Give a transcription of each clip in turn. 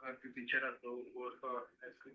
घर के पीछे रहता हूँ वो उसका आइसक्रीम।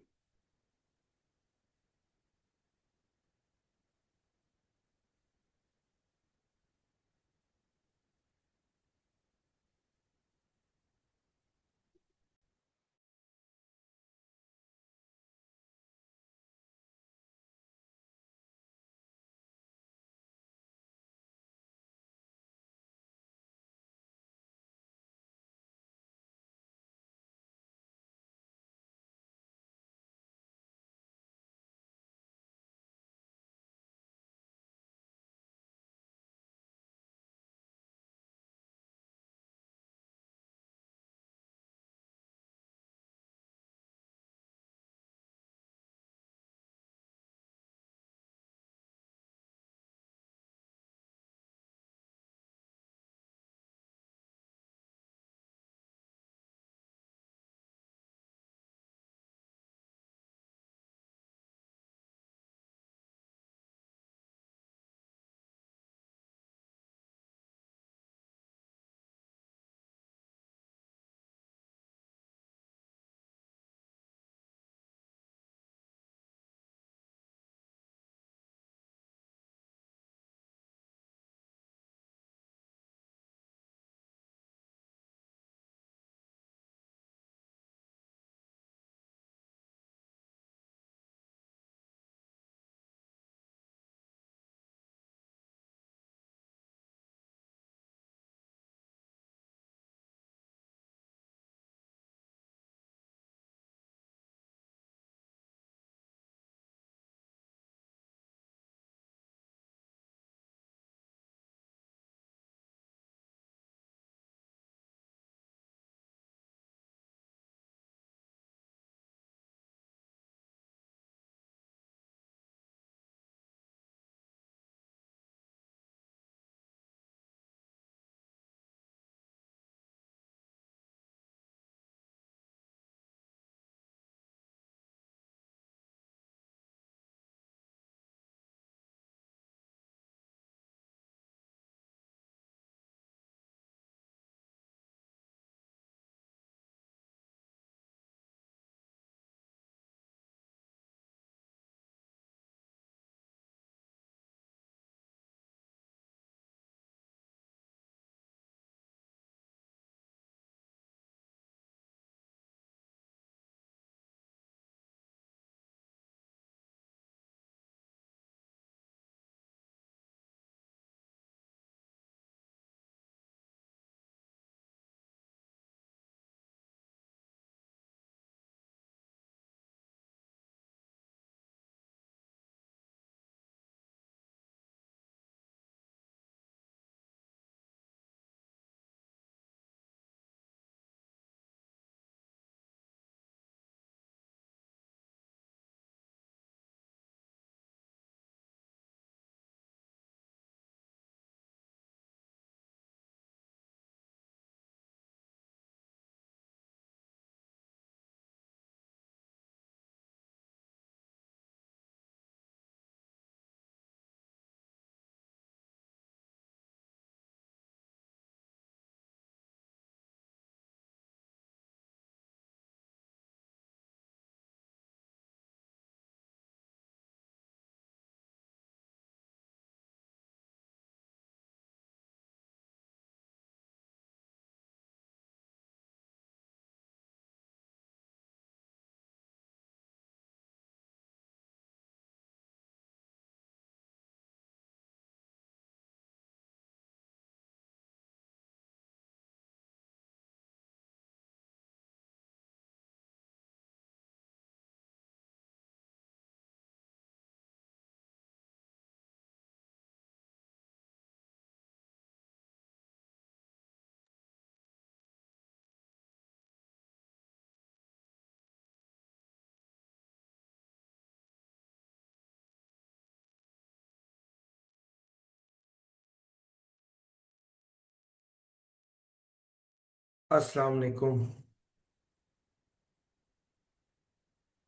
अस्सलाम वालेकुम।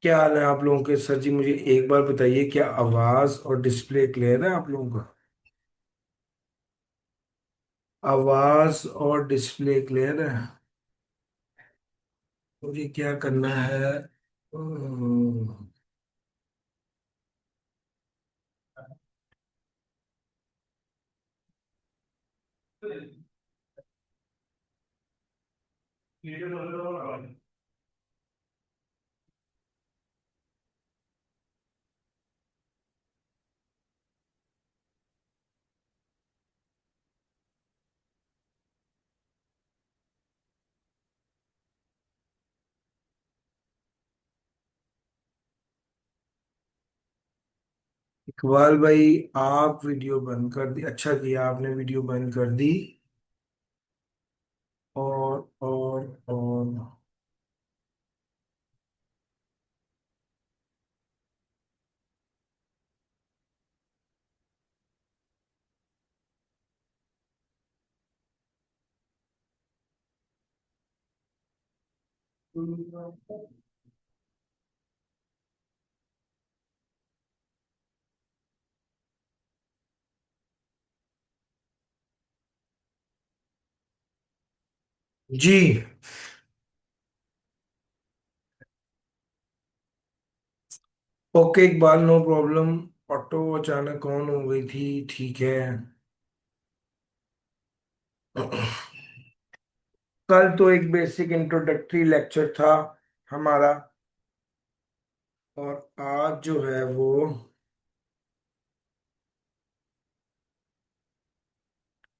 क्या हाल है आप लोगों के? सर जी मुझे एक बार बताइए, क्या आवाज़ और डिस्प्ले क्लियर है आप लोगों का? आवाज और डिस्प्ले क्लियर है। मुझे क्या करना है? हम्म, इकबाल भाई, आप वीडियो बंद कर दी, अच्छा किया आपने वीडियो बंद कर दी। और जी। Okay Iqbal, no problem. Auto अचानक ऑन हो गई थी, ठीक है। कल तो एक बेसिक इंट्रोडक्टरी लेक्चर था हमारा, और आज जो है वो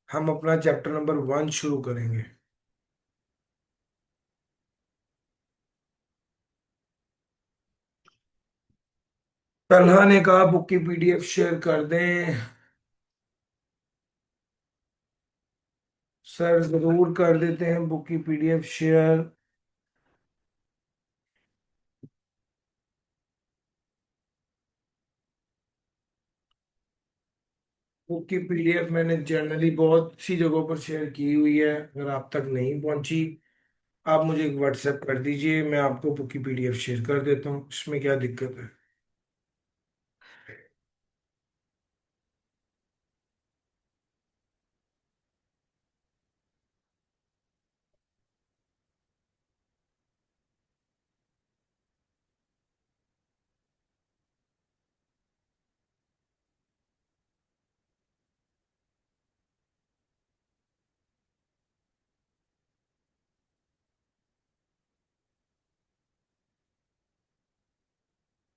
हम अपना चैप्टर नंबर 1 शुरू करेंगे। तलहा ने कहा बुक की पीडीएफ शेयर कर दें। सर जरूर कर देते हैं बुक की पीडीएफ शेयर। बुक की पीडीएफ मैंने जनरली बहुत सी जगहों पर शेयर की हुई है, अगर आप तक नहीं पहुंची, आप मुझे एक व्हाट्सएप कर दीजिए, मैं आपको बुक की पीडीएफ शेयर कर देता हूँ, इसमें क्या दिक्कत है?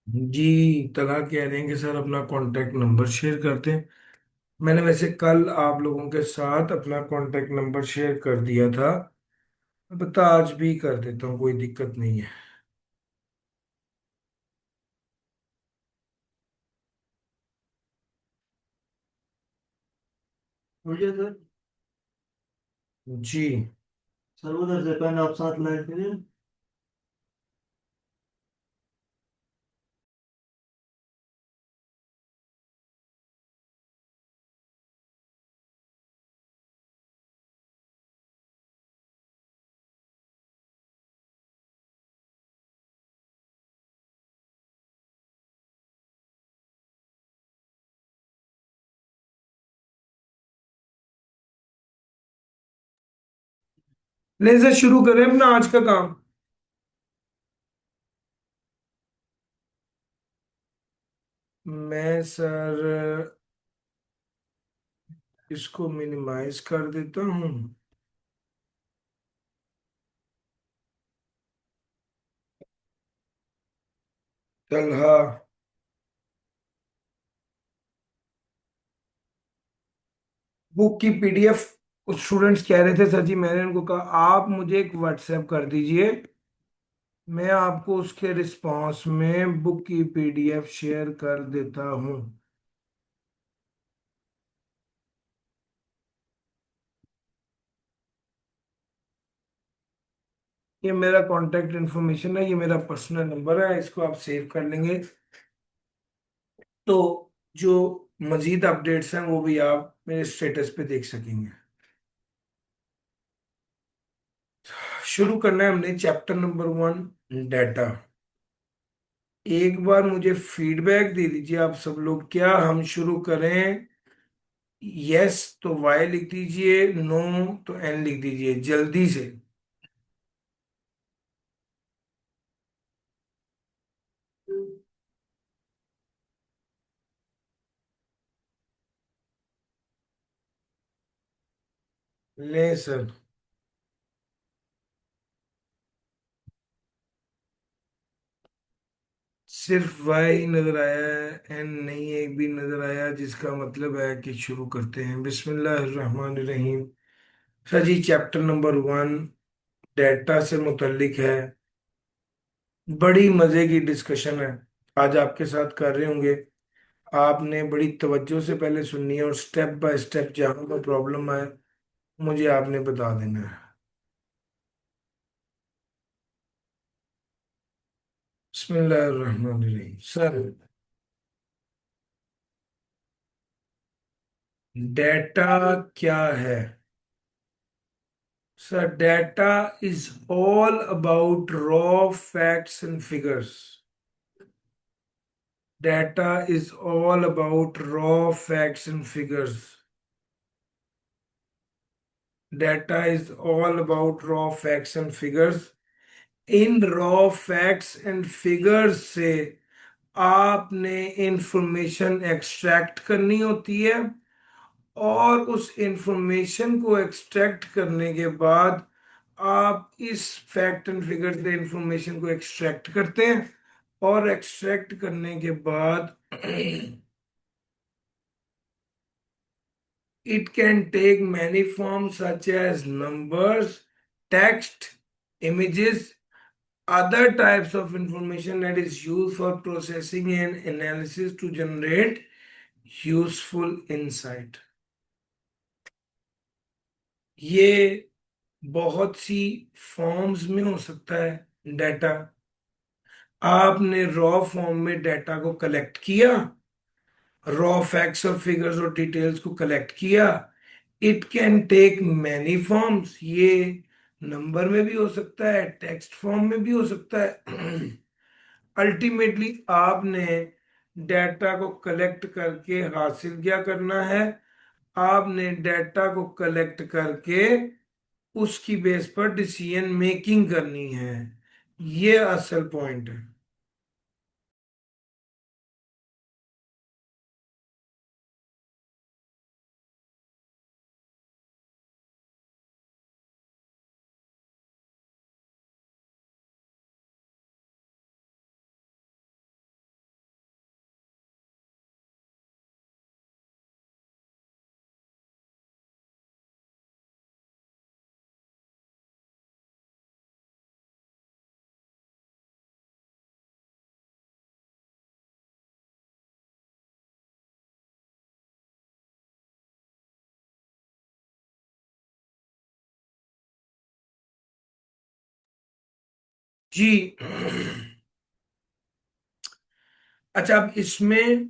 जी, तला कह रहे हैं कि सर अपना कांटेक्ट नंबर शेयर करते हैं। मैंने वैसे कल आप लोगों के साथ अपना कांटेक्ट नंबर शेयर कर दिया था, बता आज भी कर देता हूँ, कोई दिक्कत नहीं है। मुझे सर। जी। सर उधर से पेन आप साथ लाए थे। नहीं सर, शुरू करें अपना आज का काम। मैं सर इसको मिनिमाइज कर देता हूँ। तलहा, बुक की पीडीएफ, स्टूडेंट्स कह रहे थे सर जी, मैंने उनको कहा आप मुझे एक व्हाट्सएप कर दीजिए, मैं आपको उसके रिस्पांस में बुक की पीडीएफ शेयर कर देता हूँ। ये मेरा कांटेक्ट इन्फॉर्मेशन है, ये मेरा पर्सनल नंबर है, इसको आप सेव कर लेंगे, तो जो मजीद अपडेट्स हैं वो भी आप मेरे स्टेटस पे देख सकेंगे। शुरू करना है हमने चैप्टर नंबर 1, डाटा। एक बार मुझे फीडबैक दे दीजिए आप सब लोग, क्या हम शुरू करें यस तो वाई लिख दीजिए, नो तो एन लिख दीजिए जल्दी से। ले सर। सिर्फ वाई नजर आया है, एन नहीं एक भी नजर आया, जिसका मतलब है कि शुरू करते हैं। बिस्मिल्लाहिर्रहमानिर्रहीम। सर जी चैप्टर नंबर 1 डेटा से मुतल्लिक है। बड़ी मजे की डिस्कशन है आज आपके साथ कर रहे होंगे। आपने बड़ी तवज्जो से पहले सुननी है और स्टेप बाय स्टेप जहां पर प्रॉब्लम आए मुझे आपने बता देना है। बिस्मिल्लाहिर्रहमानिर्रहीम। सर डेटा क्या है? Sir data is all about raw facts and figures. Data is all about raw facts and figures. Data is all about raw facts and figures. In raw facts and figures से आपने information extract करनी होती है, और उस information को extract करने के बाद आप इस फैक्ट एंड फिगर से इंफॉर्मेशन को एक्सट्रैक्ट करते हैं, और एक्सट्रैक्ट करने के बाद it can take many forms such as numbers, text, images, other types of information that is used for processing and analysis to generate useful insight. ये बहुत सी फॉर्म्स में हो सकता है डाटा। आपने रॉ फॉर्म में डाटा को कलेक्ट किया, रॉ फैक्ट्स और फिगर्स और डिटेल्स को कलेक्ट किया। It can take many forms, ये नंबर में भी हो सकता है, टेक्स्ट फॉर्म में भी हो सकता है। अल्टीमेटली आपने डाटा को कलेक्ट करके हासिल क्या करना है? आपने डाटा को कलेक्ट करके उसकी बेस पर डिसीजन मेकिंग करनी है। ये असल पॉइंट है। जी। अच्छा, अब इसमें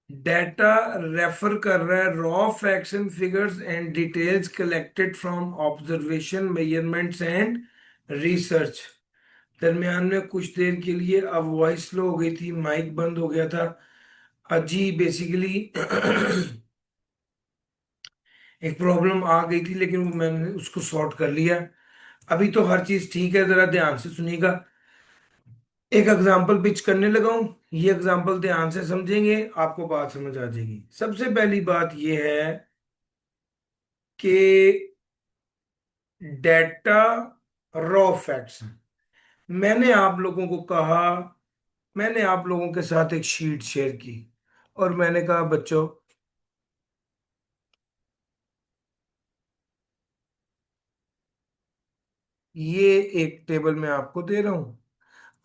डेटा रेफर कर रहा है raw facts and figures and details collected from observation, measurements and research. दरमियान में कुछ देर के लिए अब वॉइस स्लो हो गई थी, माइक बंद हो गया था। जी बेसिकली एक प्रॉब्लम आ गई थी, लेकिन वो मैंने उसको सॉर्ट कर लिया। अभी तो हर चीज ठीक है, जरा ध्यान से सुनिएगा। एक एग्जांपल पिच करने लगा हूं, ये एग्जांपल ध्यान से समझेंगे आपको बात समझ आ जाएगी। सबसे पहली बात ये है कि डेटा रॉ फैक्ट्स। मैंने आप लोगों को कहा, मैंने आप लोगों के साथ एक शीट शेयर की, और मैंने कहा बच्चों ये एक टेबल मैं आपको दे रहा हूं,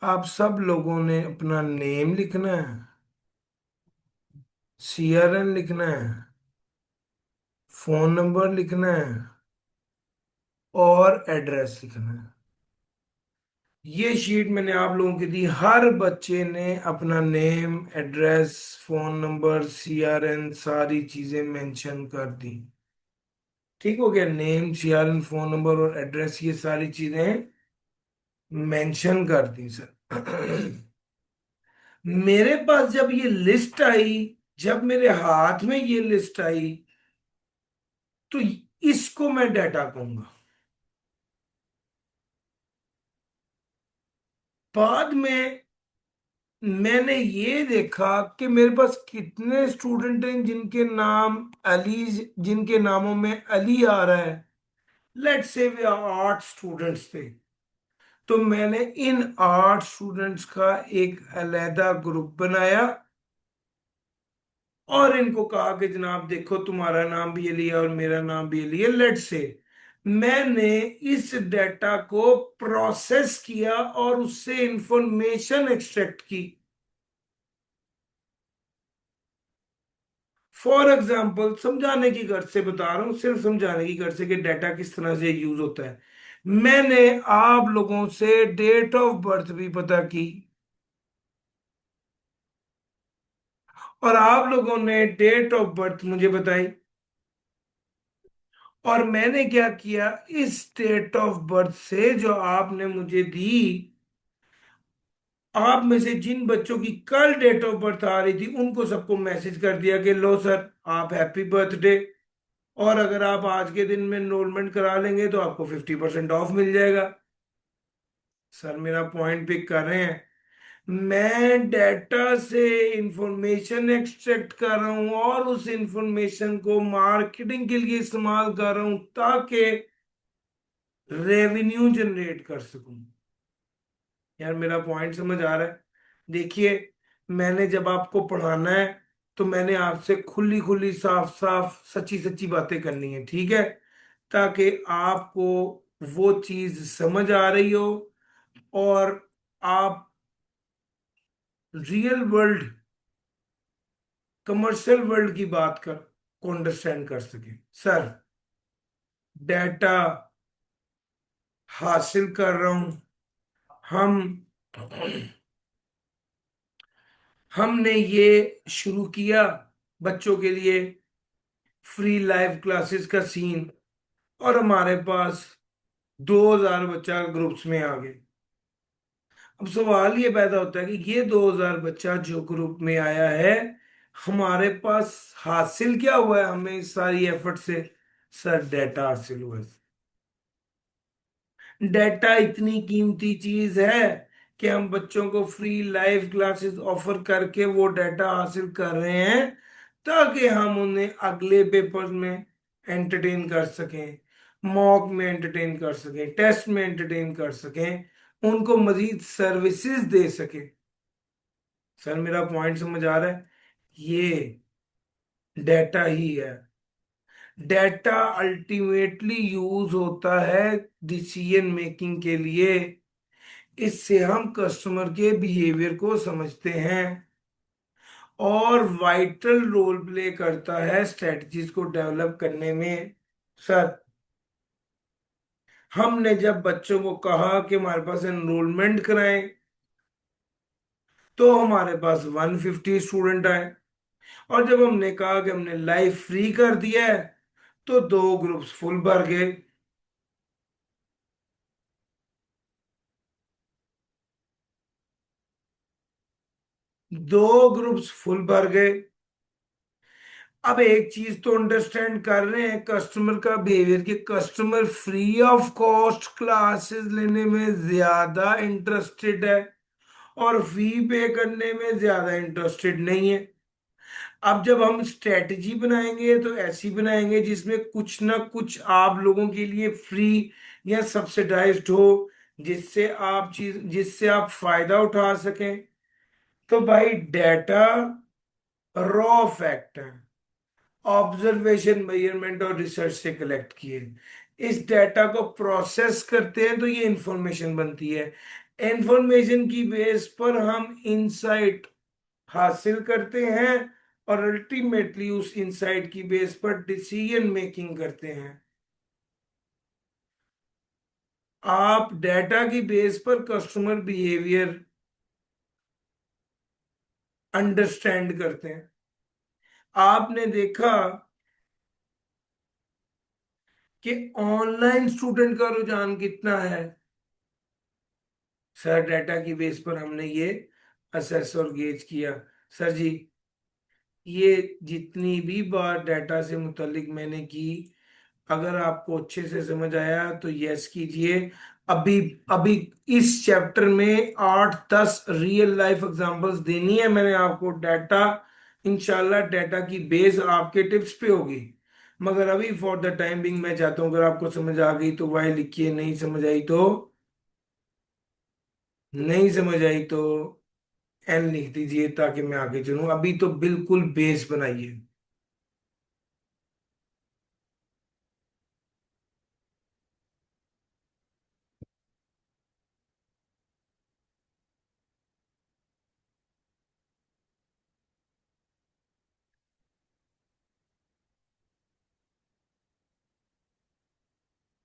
आप सब लोगों ने अपना नेम लिखना है, सीआरएन लिखना है, फोन नंबर लिखना है, और एड्रेस लिखना है। ये शीट मैंने आप लोगों की दी, हर बच्चे ने अपना name, address, phone number, CRN सारी चीजें मेंशन कर दी। ठीक हो गया? नेम, सीआरएन, फोन नंबर और एड्रेस, ये सारी चीजें मेंशन कर दी सर। मेरे पास जब ये लिस्ट आई जब मेरे हाथ में ये लिस्ट आई तो इसको मैं डाटा कहूंगा। बाद में मैंने ये देखा कि मेरे पास कितने स्टूडेंट हैं जिनके नाम अली, जिनके नामों में अली आ रहा है। लेट्स से वे 8 स्टूडेंट्स थे। तो मैंने इन 8 स्टूडेंट्स का एक अलहदा ग्रुप बनाया और इनको कहा कि जनाब देखो, तुम्हारा नाम भी अली है और मेरा नाम भी अली है। लेट्स से मैंने इस डेटा को प्रोसेस किया और उससे इंफॉर्मेशन एक्सट्रैक्ट की। फॉर एग्जाम्पल, समझाने की गर्ज से बता रहा हूं, सिर्फ समझाने की गर्ज से कि डाटा किस तरह से यूज होता है। मैंने आप लोगों से डेट ऑफ बर्थ भी पता की और आप लोगों ने डेट ऑफ बर्थ मुझे बताई। और मैंने क्या किया, इस डेट ऑफ बर्थ से जो आपने मुझे दी, आप में से जिन बच्चों की कल डेट ऑफ बर्थ आ रही थी उनको सबको मैसेज कर दिया कि लो सर, आप हैप्पी बर्थडे, और अगर आप आज के दिन में एनरोलमेंट करा लेंगे तो आपको 50% ऑफ मिल जाएगा। सर मेरा पॉइंट पिक कर रहे हैं। मैं डेटा से इंफॉर्मेशन एक्सट्रैक्ट कर रहा हूं और उस इंफॉर्मेशन को मार्केटिंग के लिए इस्तेमाल कर रहा हूं ताकि रेवेन्यू जनरेट कर सकूं। यार मेरा पॉइंट समझ आ रहा है? देखिए, मैंने जब आपको पढ़ाना है तो मैंने आपसे खुली खुली साफ साफ सच्ची सच्ची बातें करनी है, ठीक है? ताकि आपको वो चीज समझ आ रही हो और आप रियल वर्ल्ड, कमर्शियल वर्ल्ड की बात कर को अंडरस्टैंड कर सके। सर, डेटा हासिल कर रहा हूं। हम हमने ये शुरू किया बच्चों के लिए फ्री लाइव क्लासेस का सीन, और हमारे पास 2000 बच्चा ग्रुप्स में आ गए। अब सवाल ये पैदा होता है कि ये 2000 बच्चा जो ग्रुप में आया है, हमारे पास हासिल क्या हुआ है हमें इस सारी एफर्ट से? सर, डाटा हासिल हुआ है। डाटा इतनी कीमती चीज है कि हम बच्चों को फ्री लाइव क्लासेस ऑफर करके वो डाटा हासिल कर रहे हैं ताकि हम उन्हें अगले पेपर में एंटरटेन कर सकें, मॉक में एंटरटेन कर सकें, टेस्ट में एंटरटेन कर सकें, उनको मजीद सर्विसेज दे सकें। सर मेरा पॉइंट समझ आ रहा है? ये डाटा ही है। डाटा अल्टीमेटली यूज होता है डिसीजन मेकिंग के लिए। इससे हम कस्टमर के बिहेवियर को समझते हैं और वाइटल रोल प्ले करता है स्ट्रेटजीज को डेवलप करने में। सर, हमने जब बच्चों को कहा कि हमारे पास एनरोलमेंट कराएं तो हमारे पास 150 स्टूडेंट आए, और जब हमने कहा कि हमने लाइफ फ्री कर दिया है तो 2 ग्रुप्स फुल भर गए। 2 ग्रुप्स फुल भर गए। अब एक चीज तो अंडरस्टैंड कर रहे हैं कस्टमर का बिहेवियर, कि customer free of cost classes लेने में ज्यादा इंटरेस्टेड है और फी पे करने में ज्यादा इंटरेस्टेड नहीं है। अब जब हम स्ट्रेटजी बनाएंगे तो ऐसी बनाएंगे जिसमें कुछ ना कुछ आप लोगों के लिए फ्री या सब्सिडाइज्ड हो, जिससे आप फायदा उठा सकें। तो भाई, डाटा रॉ फैक्ट है, ऑब्जर्वेशन, मेजरमेंट और रिसर्च से कलेक्ट किए। इस डाटा को प्रोसेस करते हैं तो ये इंफॉर्मेशन बनती है। इंफॉर्मेशन की बेस पर हम इंसाइट हासिल करते हैं और अल्टीमेटली उस इंसाइट की बेस पर डिसीजन मेकिंग करते हैं। आप डाटा की बेस पर कस्टमर बिहेवियर अंडरस्टैंड करते हैं। आपने देखा कि ऑनलाइन स्टूडेंट का रुझान कितना है। सर, डाटा की बेस पर हमने ये असेस और गेज किया। सर जी, ये जितनी भी बात डाटा से मुतल्लिक मैंने की, अगर आपको अच्छे से समझ आया तो यस कीजिए। अभी अभी इस चैप्टर में 8-10 रियल लाइफ एग्जांपल्स देनी है मैंने आपको। डाटा, इंशाल्लाह डाटा की बेस आपके टिप्स पे होगी। मगर अभी फॉर द टाइम बिंग मैं चाहता हूँ, अगर आपको समझ आ गई तो वाई लिखिए, नहीं समझ आई तो नहीं समझ आई तो एन लिख दीजिए, ताकि मैं आगे चलूं। अभी तो बिल्कुल बेस बनाइए।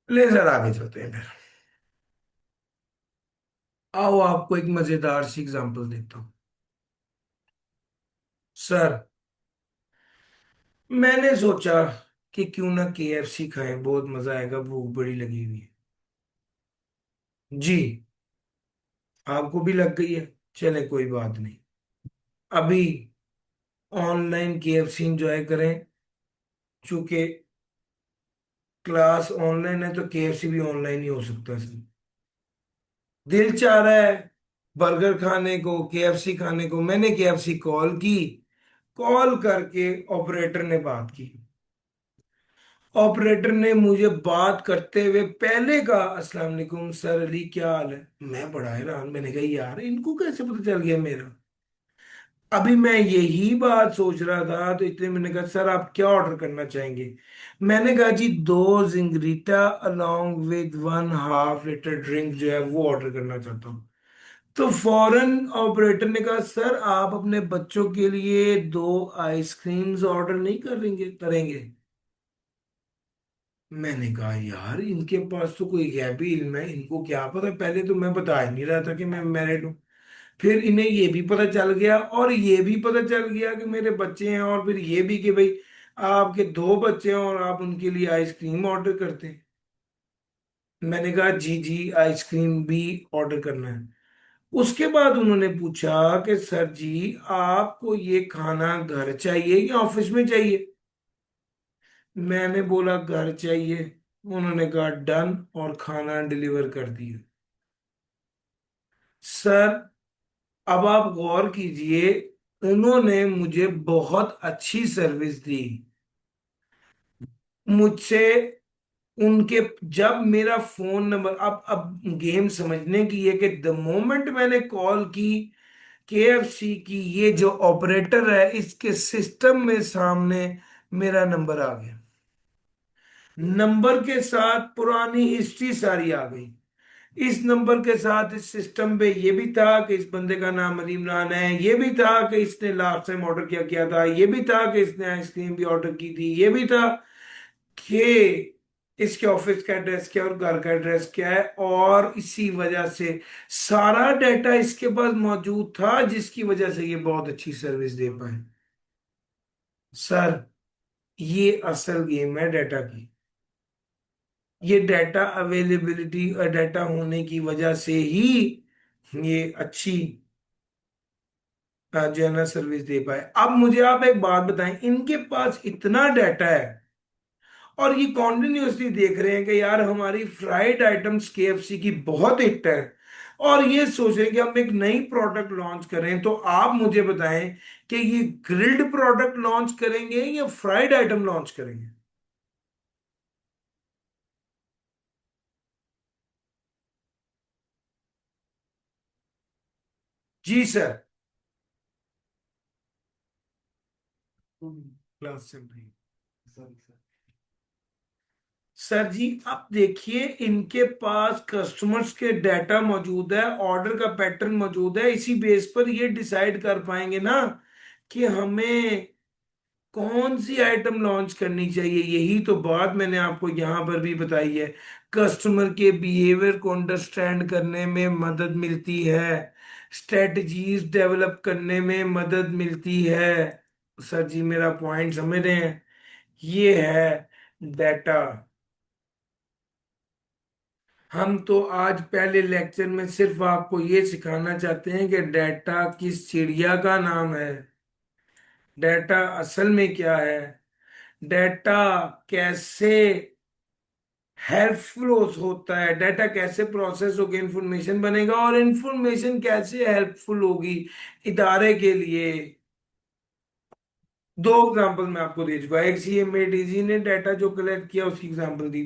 ले सर, आगे चलते हैं फिर। आओ आपको एक मजेदार सी एग्जांपल देता हूँ। सर, मैंने सोचा कि क्यों ना केएफसी खाएं, बहुत मजा आएगा, भूख बड़ी लगी हुई है। जी, आपको भी लग गई है, चले कोई बात नहीं। अभी ऑनलाइन केएफसी एंजॉय करें। चूंकि क्लास ऑनलाइन है तो केएफसी भी ऑनलाइन ही हो सकता है सर। दिल चाह रहा है बर्गर खाने को, केएफसी खाने को। मैंने केएफसी कॉल की। कॉल करके ऑपरेटर ने बात की। ऑपरेटर ने मुझे बात करते हुए पहले कहा, अस्सलाम वालेकुम सर अली, क्या हाल है। मैं बड़ा हैरान, मैंने कहा यार इनको कैसे पता चल गया मेरा। अभी मैं यही बात सोच रहा था तो इतने मैंने कहा सर आप क्या ऑर्डर करना चाहेंगे। मैंने कहा जी 2 जिंगरीटा अलोंग विद 1/2 लीटर ड्रिंक जो है वो ऑर्डर करना चाहता हूँ। तो फौरन ऑपरेटर ने कहा सर आप अपने बच्चों के लिए 2 आइसक्रीम्स ऑर्डर नहीं करेंगे करेंगे। मैंने कहा यार इनके पास तो कोई गैबी इल्म है, इनको क्या पता। पहले तो मैं बता ही नहीं रहा था कि मैं मैरिड हूँ। फिर इन्हें ये भी पता चल गया, और ये भी पता चल गया कि मेरे बच्चे हैं, और फिर ये भी कि भाई आपके 2 बच्चे हैं और आप उनके लिए आइसक्रीम ऑर्डर करते हैं। मैंने कहा जी जी आइसक्रीम भी ऑर्डर करना है। उसके बाद उन्होंने पूछा कि सर जी आपको ये खाना घर चाहिए या ऑफिस में चाहिए। मैंने बोला घर चाहिए। उन्होंने कहा डन, और खाना डिलीवर कर दिया। सर, अब आप गौर कीजिए, उन्होंने मुझे बहुत अच्छी सर्विस दी मुझसे। उनके, जब मेरा फोन नंबर, अब गेम समझने की है कि द मोमेंट मैंने कॉल की केएफसी की, ये जो ऑपरेटर है इसके सिस्टम में सामने मेरा नंबर आ गया। नंबर के साथ पुरानी हिस्ट्री सारी आ गई। इस नंबर के साथ इस सिस्टम पे ये भी था कि इस बंदे का नाम अलीम रान है, ये भी था कि इसने लास्ट टाइम ऑर्डर क्या किया था, ये भी था कि इसने आइसक्रीम भी ऑर्डर की थी, ये भी था कि इसके ऑफिस का एड्रेस क्या है और घर का एड्रेस क्या है। और इसी वजह से सारा डाटा इसके पास मौजूद था, जिसकी वजह से ये बहुत अच्छी सर्विस दे पाए। सर, ये असल गेम है डाटा की। ये डाटा अवेलेबिलिटी और डाटा होने की वजह से ही ये अच्छी जो है ना सर्विस दे पाए। अब मुझे आप एक बात बताएं, इनके पास इतना डाटा है और ये कॉन्टिन्यूसली देख रहे हैं कि यार हमारी फ्राइड आइटम्स केएफसी की बहुत हिट है, और ये सोच रहे हैं कि हम एक नई प्रोडक्ट लॉन्च करें। तो आप मुझे बताएं कि ये ग्रिल्ड प्रोडक्ट लॉन्च करेंगे या फ्राइड आइटम लॉन्च करेंगे। जी सर। क्लास चल रही है। Sorry sir. सर जी, अब देखिए इनके पास कस्टमर्स के डाटा मौजूद है, ऑर्डर का पैटर्न मौजूद है। इसी बेस पर ये डिसाइड कर पाएंगे ना कि हमें कौन सी आइटम लॉन्च करनी चाहिए। यही तो बात मैंने आपको यहां पर भी बताई है। कस्टमर के बिहेवियर को अंडरस्टैंड करने में मदद मिलती है, स्ट्रेटजीज डेवलप करने में मदद मिलती है। सर जी मेरा पॉइंट समझ रहे हैं, ये है डाटा। हम तो आज पहले लेक्चर में सिर्फ आपको ये सिखाना चाहते हैं कि डाटा किस चिड़िया का नाम है। डाटा असल में क्या है, डाटा कैसे हेल्पफुल होता है, डाटा कैसे प्रोसेस होकर इंफॉर्मेशन बनेगा, और इंफॉर्मेशन कैसे हेल्पफुल होगी इदारे के लिए। दो एग्जांपल मैं आपको दे चुका, एक सीएमएडीजी ने डाटा जो कलेक्ट किया उसकी एग्जांपल दी,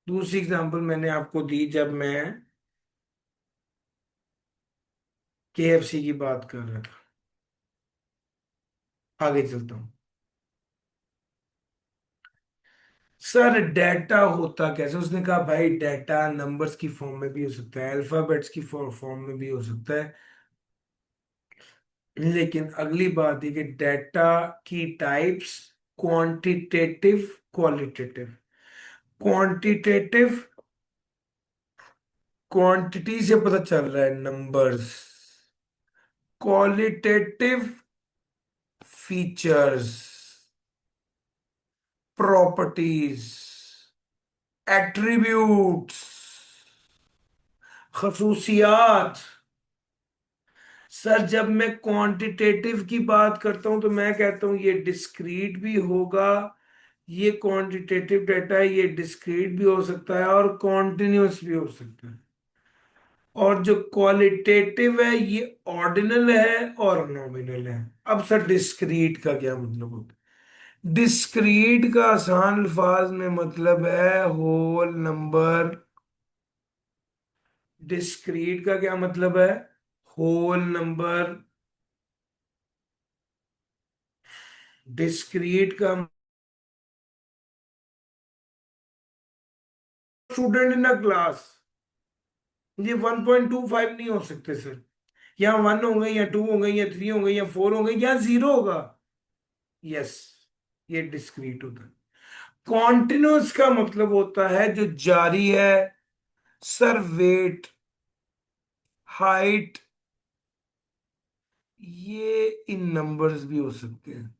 दूसरी एग्जांपल मैंने आपको दी जब मैं केएफसी की बात कर रहा था। आगे चलता हूँ। सर डाटा होता कैसे, उसने कहा भाई डाटा नंबर्स की फॉर्म में भी हो सकता है, अल्फाबेट्स की फॉर्म में भी हो सकता है, लेकिन अगली बात है कि डाटा की types quantitative, qualitative. Quantitative quantity से पता चल रहा है numbers, qualitative features, properties, attributes, खसूसियात। सर जब मैं क्वांटिटेटिव की बात करता हूं तो मैं कहता हूं ये डिस्क्रीट भी होगा, ये क्वांटिटेटिव डाटा है, ये डिस्क्रीट भी हो सकता है और कॉन्टिन्यूस भी हो सकता है। और जो क्वालिटेटिव है ये ऑर्डिनल है और नॉमिनल है। अब सर डिस्क्रीट का क्या मतलब होता है? डिस्क्रीट का आसान अल्फाज में मतलब है होल नंबर। डिस्क्रीट का क्या मतलब है? Whole number. डिस्क्रीट का स्टूडेंट इन अ क्लास, ये 1.25 नहीं हो सकते सर। या 1 होंगे या 2 होंगे या 3 होंगे या 4 होंगे या 0 होगा। यस, ये डिस्क्रीट होता है। कॉन्टिन्यूस का मतलब होता है जो जारी है। सर वेट, हाइट, ये इन नंबर्स भी हो सकते हैं।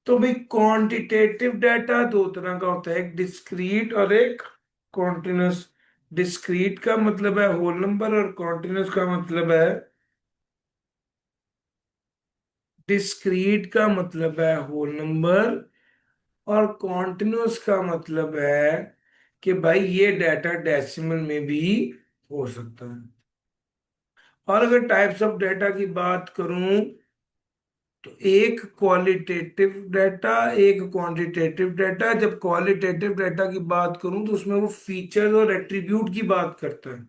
तो भाई क्वांटिटेटिव डाटा दो तरह का होता है, एक डिस्क्रीट और एक कॉन्टिन्यूस। डिस्क्रीट का मतलब है होल नंबर और कॉन्टिन्यूस का मतलब है, डिस्क्रीट का मतलब है होल नंबर और कॉन्टिन्यूस का मतलब है कि भाई ये डाटा डेसिमल में भी हो सकता है। और अगर टाइप्स ऑफ डाटा की बात करूं तो एक क्वालिटेटिव डाटा, एक क्वांटिटेटिव डाटा। जब क्वालिटेटिव डाटा की बात करूं तो उसमें वो फीचर्स और एट्रीब्यूट की बात करता है,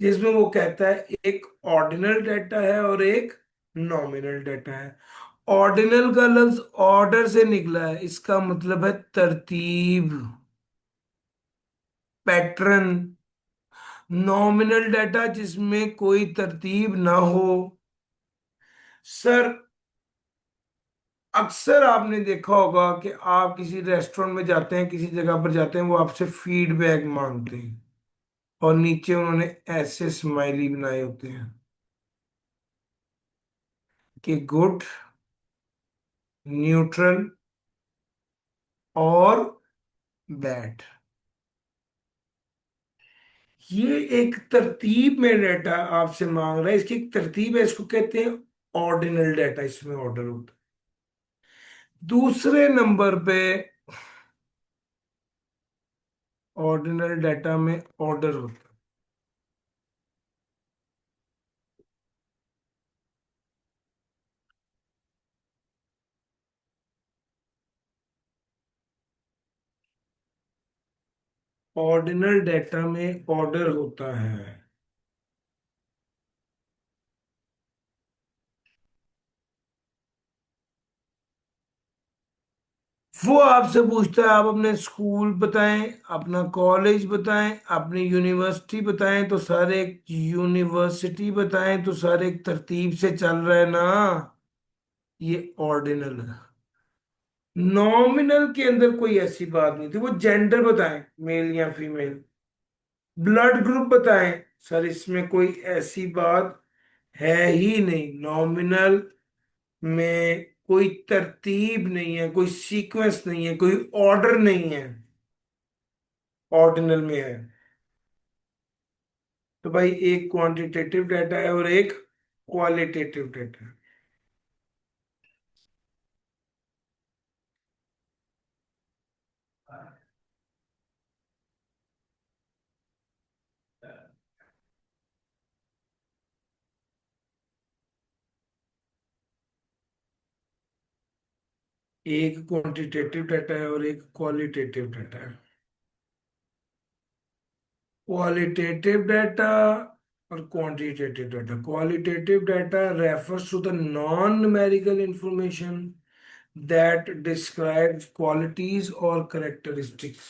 जिसमें वो कहता है एक ऑर्डिनल डाटा है और एक नॉमिनल डाटा है। ऑर्डिनल का लफ्ज ऑर्डर से निकला है, इसका मतलब है तरतीब, पैटर्न। नॉमिनल डाटा जिसमें कोई तरतीब ना हो। सर अक्सर आपने देखा होगा कि आप किसी रेस्टोरेंट में जाते हैं, किसी जगह पर जाते हैं, वो आपसे फीडबैक मांगते हैं और नीचे उन्होंने ऐसे स्माइली बनाए होते हैं कि गुड, न्यूट्रल और बैड। ये एक तरतीब में डाटा आपसे मांग रहा है, इसकी एक तरतीब है, इसको कहते हैं ऑर्डिनल डाटा, इसमें ऑर्डर होता है। दूसरे नंबर पे ऑर्डिनल डाटा में ऑर्डर होता है। ऑर्डिनल डाटा में ऑर्डर होता है। वो आपसे पूछता है आप अपने स्कूल बताएं, अपना कॉलेज बताएं, अपनी यूनिवर्सिटी बताएं तो सारे एक यूनिवर्सिटी बताएं तो सारे एक तरतीब से चल रहा है ना। ये ऑर्डिनल है। नॉमिनल के अंदर कोई ऐसी बात नहीं थी, वो जेंडर बताएं मेल या फीमेल, ब्लड ग्रुप बताएं। सर इसमें कोई ऐसी बात है ही नहीं। नॉमिनल में कोई तरतीब नहीं है, कोई सीक्वेंस नहीं है, कोई ऑर्डर नहीं है, ऑर्डिनल में है। तो भाई एक क्वांटिटेटिव डाटा है और एक क्वालिटेटिव डाटा। एक क्वांटिटेटिव डाटा है और एक क्वालिटेटिव डाटा है। क्वालिटेटिव डाटा और quantitative data. Qualitative data refers to the non-numerical information that describes qualities or characteristics.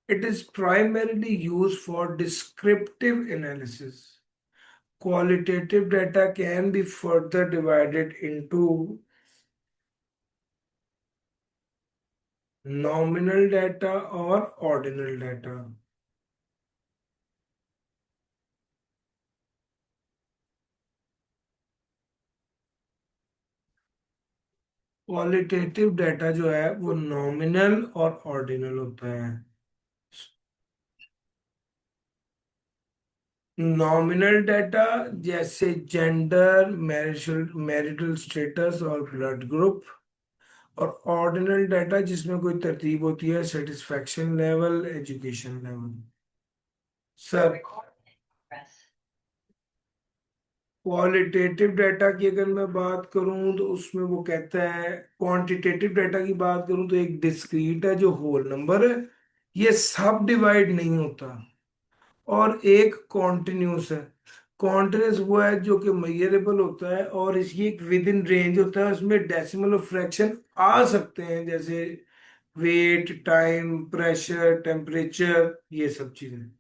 It is primarily used for descriptive analysis. Qualitative data can be further divided into nominal data और ordinal data. Qualitative data जो है वो nominal और ordinal होता है। Nominal data जैसे gender, marital status और blood group. और ऑर्डिनल डाटा जिसमें कोई तरतीब होती है, satisfaction level, education level. Sir, qualitative data की अगर मैं बात करूं तो उसमें वो कहता है, क्वांटिटेटिव डाटा की बात करूं तो एक डिस्क्रीट है जो होल नंबर है, ये सब डिवाइड नहीं होता। और एक कॉन्टिन्यूस है। कॉन्टिन्यूस वो है जो कि मेजरेबल होता है और इसकी एक विद इन रेंज होता है, उसमें डेसिमल और फ्रैक्शन आ सकते हैं, जैसे वेट, टाइम, प्रेशर, टेम्परेचर, ये सब चीजें।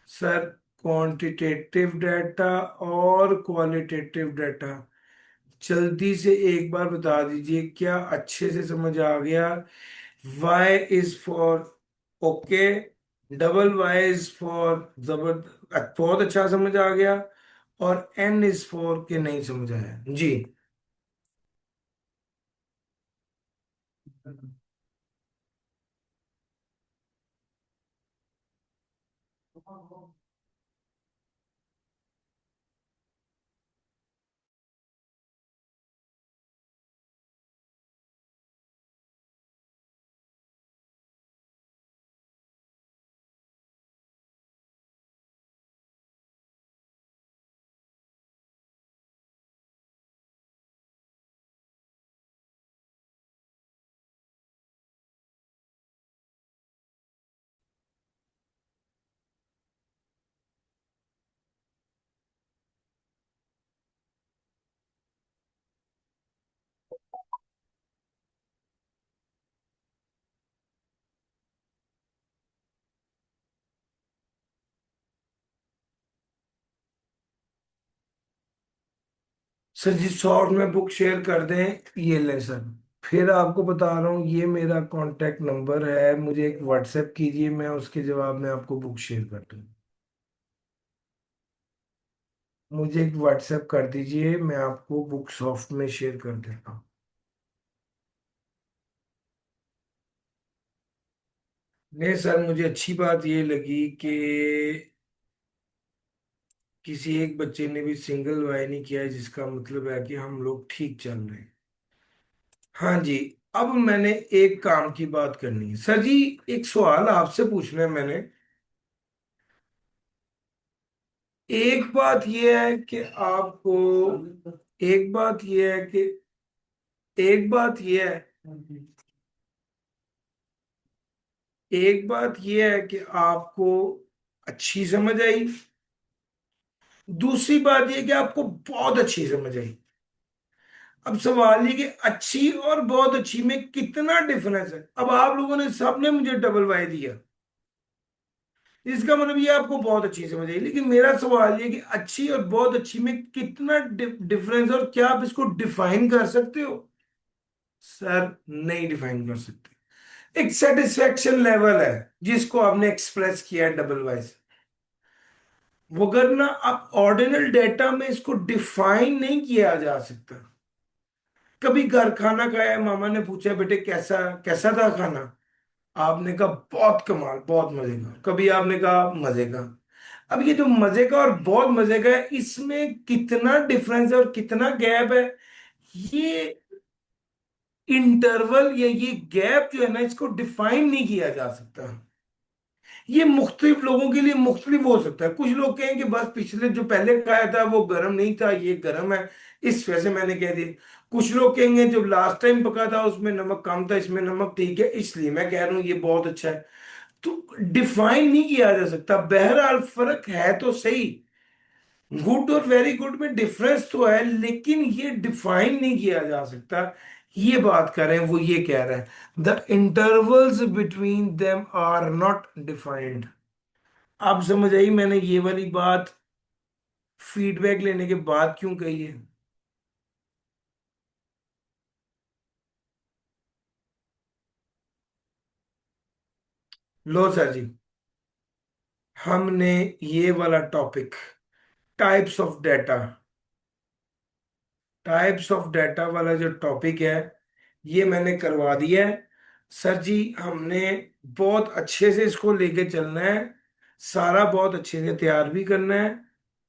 सर, क्वांटिटेटिव डाटा और क्वालिटेटिव डाटा, जल्दी से एक बार बता दीजिए, क्या अच्छे से समझ आ गया? Y is for okay, double Y is for जबर, बहुत अच्छा समझ आ गया। और N इज फॉर के नहीं समझ आया जी। सर जी, शॉर्ट में बुक शेयर कर दें, ये ले सर। फिर आपको बता रहा हूँ, ये मेरा कांटेक्ट नंबर है, मुझे एक व्हाट्सएप कीजिए, मैं उसके जवाब में आपको बुक शेयर कर दूँ। मुझे एक व्हाट्सएप कर दीजिए, मैं आपको बुक सॉफ्ट में शेयर कर देता हूँ। नहीं सर, मुझे अच्छी बात ये लगी कि किसी एक बच्चे ने भी सिंगल वाई नहीं किया है, जिसका मतलब है कि हम लोग ठीक चल रहे हैं। हाँ जी। अब मैंने एक काम की बात करनी है सर जी। एक सवाल आपसे पूछना है मैंने। एक बात यह है कि आपको, एक बात यह है कि, एक बात यह है, एक बात यह है कि आपको अच्छी समझ आई। दूसरी बात यह कि आपको बहुत अच्छी समझ आई। अब सवाल ये कि अच्छी और बहुत अच्छी में कितना डिफरेंस है। अब आप लोगों ने सबने मुझे डबल वाई दिया, इसका मतलब ये आपको बहुत अच्छी समझ आई, लेकिन मेरा सवाल ये कि अच्छी और बहुत अच्छी में कितना डिफरेंस, और क्या आप इसको डिफाइन कर सकते हो? सर, नहीं डिफाइन कर सकते। एक सेटिस्फेक्शन लेवल है जिसको आपने एक्सप्रेस किया है डबल वाई से। वगर ना आप ऑर्डिनल डेटा में इसको डिफाइन नहीं किया जा सकता। कभी घर खाना खाया, मामा ने पूछा बेटे कैसा कैसा था खाना, आपने कहा बहुत कमाल, बहुत मजे का। कभी आपने कहा मजे का। अब ये जो मजे का और बहुत मजे का है, इसमें कितना डिफरेंस है और कितना गैप है, ये इंटरवल या ये गैप जो है ना, इसको डिफाइन नहीं किया जा सकता। ये मुख्तलिफ लोगों के लिए मुख्तलिफ हो सकता है। कुछ लोग कहें कि बस पिछले जो पहले खाया था वो गर्म नहीं था, ये गर्म है, इस वजह से मैंने कह दिया। कुछ लोग कहेंगे जब लास्ट टाइम पका था उसमें नमक कम था, इसमें नमक ठीक है, इसलिए मैं कह रहा हूँ ये बहुत अच्छा है। तो डिफाइन नहीं किया जा सकता। बहरहाल फर्क है तो सही, गुड और वेरी गुड में डिफरेंस तो है, लेकिन ये डिफाइन नहीं किया जा सकता। ये बात कर रहे हैं, वो ये कह रहे हैं the intervals between them are not defined. आप समझ आई मैंने ये वाली बात फीडबैक लेने के बाद क्यों कही है? लो सर जी, हमने ये वाला topic, types of data, types of data वाला जो टॉपिक है, ये मैंने करवा दिया है। सर जी हमने बहुत अच्छे से इसको लेके चलना है, सारा बहुत अच्छे से तैयार भी करना है,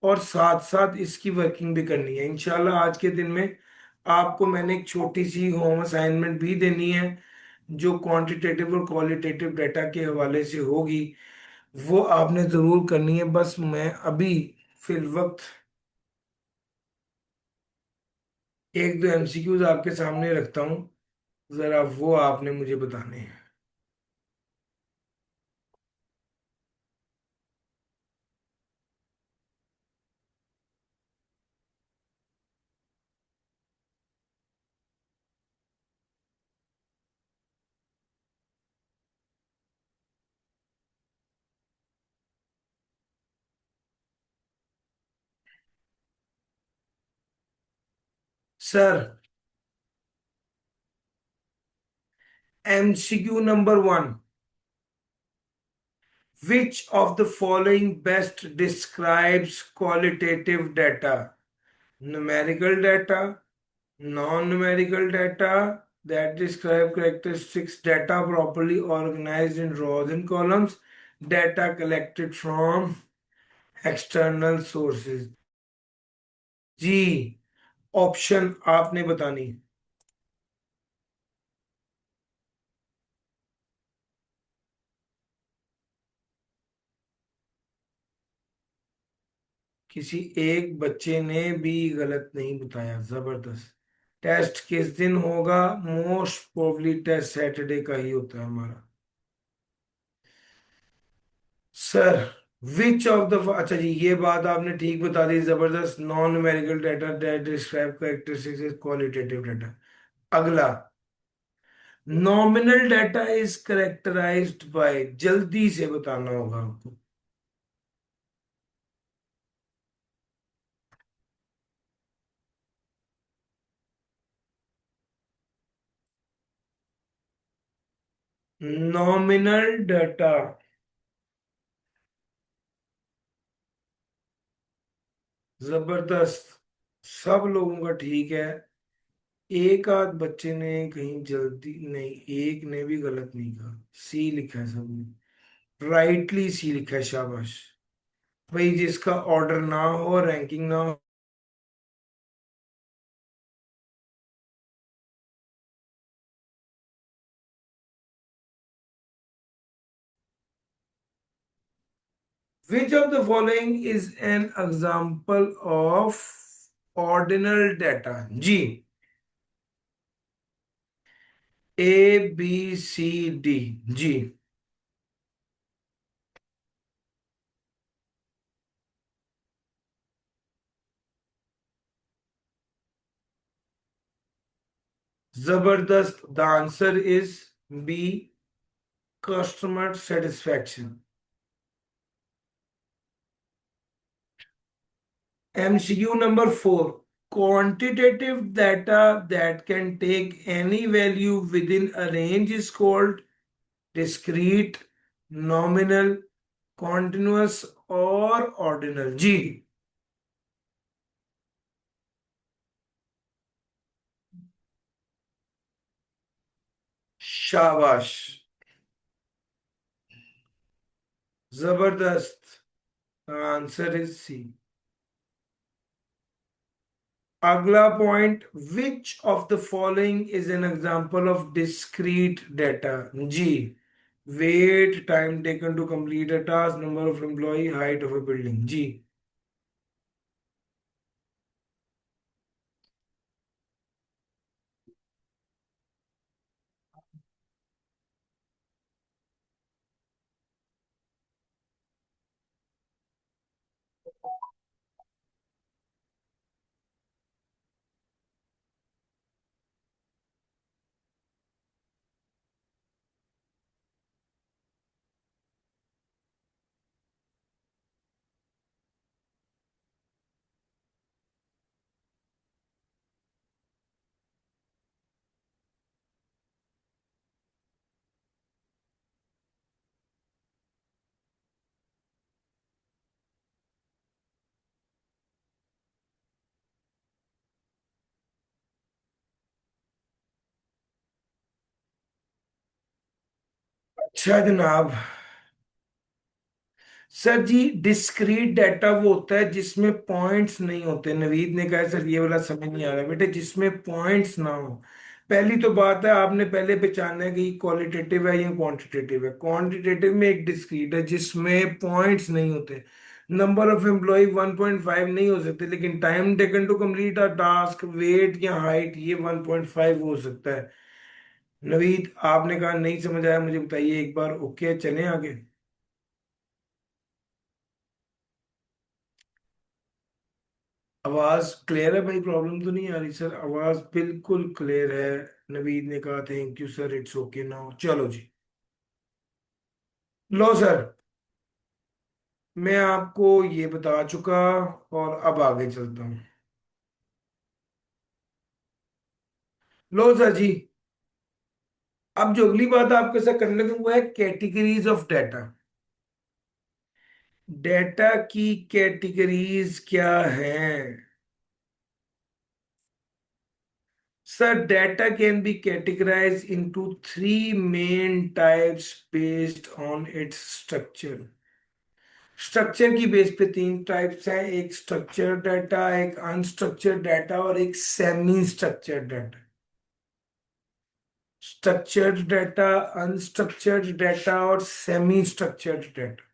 और साथ साथ इसकी वर्किंग भी करनी है इंशाल्लाह। आज के दिन में आपको मैंने एक छोटी सी होम असाइनमेंट भी देनी है, जो क्वांटिटेटिव और क्वालिटेटिव डाटा के हवाले से होगी। वो आपने ज़रूर करनी है। बस मैं अभी फिल वक्त एक दो एमसीक्यूज आपके सामने रखता हूँ, ज़रा वो आपने मुझे बताने हैं। Sir, MCQ number 1, which of the following best describes qualitative data? Numerical data, non-numerical data that describe characteristics, data properly organized in rows and columns, data collected from external sources। जी, ऑप्शन आपने बतानी। किसी एक बच्चे ने भी गलत नहीं बताया, जबरदस्त। टेस्ट किस दिन होगा? मोस्ट प्रोबेबली टेस्ट सैटरडे का ही होता है हमारा। सर, विच ऑफ द, अच्छा जी ये बात आपने ठीक बता दी, जबरदस्त। Non numerical data that describe characteristics is qualitative data. अगला, nominal data is characterized by, जल्दी से बताना होगा आपको। नॉमिनल डाटा, जबरदस्त, सब लोगों का ठीक है। एक आध बच्चे ने कहीं जल्दी नहीं, एक ने भी गलत नहीं कहा, सी लिखा है सबने, राइटली सी लिखा है, शाबाश। भाई जिसका ऑर्डर ना हो, रैंकिंग ना हो। Which of the following is an example of ordinal data? जी, ए बी सी डी। जी, जबरदस्त। The answer is B, customer satisfaction. MCQ number 4, quantitative data that can take any value within a range is called discrete, nominal, continuous और ordinal। जी, शाबाश, जबरदस्त। Answer is C. अगला point, which of the following is an example of discrete data? जी, wait, time taken to complete a task, number of employ, height of a building. जी। अच्छा जनाब। Sir जी, discrete data वो होता है जिसमें points नहीं होते। नवीद ने कहा सर ये वाला समझ नहीं आ रहा बेटे, जिसमें पॉइंट्स ना हो। पहली तो बात है, आपने पहले पहचानना है कि क्वालिटेटिव है या क्वांटिटेटिव है। क्वांटिटेटिव में एक डिस्क्रीट है जिसमें पॉइंट्स नहीं होते। नंबर ऑफ एम्प्लॉय 1.5 नहीं हो सकते, लेकिन time taken to complete a task, weight या हाइट ये 1.5 हो सकता है। नवीद, आपने कहा नहीं समझ आया, मुझे बताइए एक बार। ओके, चलें आगे। आवाज क्लियर है भाई? प्रॉब्लम तो नहीं आ रही? सर आवाज बिल्कुल क्लियर है। नवीद ने कहा thank you sir, it's okay now. चलो जी। लो सर, मैं आपको ये बता चुका और अब आगे चलता हूँ। लो सर जी, अब जो अगली बात आपके साथ करने को वो है कैटेगरीज ऑफ डाटा। डाटा की कैटेगरीज क्या है? Sir, data can be categorized into three main types based on its structure. Structure की बेस पे तीन टाइप्स हैं, एक स्ट्रक्चर्ड डाटा, एक अनस्ट्रक्चर्ड डाटा और एक semi structured data. Structured data, unstructured data और सेमी स्ट्रक्चर्ड डाटा।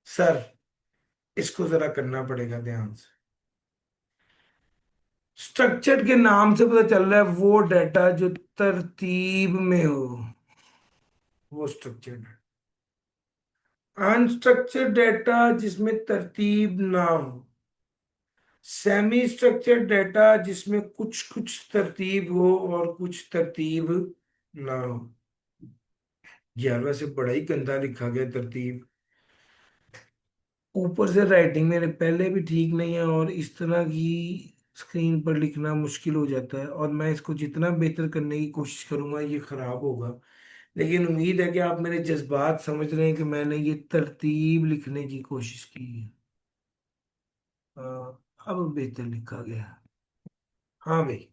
सर, इसको जरा करना पड़ेगा ध्यान से। स्ट्रक्चर्ड के नाम से पता चल रहा है वो डाटा जो तरतीब में हो, वो स्ट्रक्चर्ड। अनस्ट्रक्चर्ड डाटा जिसमें तरतीब ना हो। सेमी स्ट्रक्चर्ड डाटा जिसमें कुछ कुछ तरतीब हो और कुछ तरतीब ना हो। यार वैसे बड़ा ही गंदा लिखा गया तरतीब। ऊपर से राइटिंग मेरे पहले भी ठीक नहीं है और इस तरह की स्क्रीन पर लिखना मुश्किल हो जाता है, और मैं इसको जितना बेहतर करने की कोशिश करूंगा ये खराब होगा। लेकिन उम्मीद है कि आप मेरे जज्बात समझ रहे हैं कि मैंने ये तरतीब लिखने की कोशिश की है। अब बेहतर लिखा गया। हाँ भाई,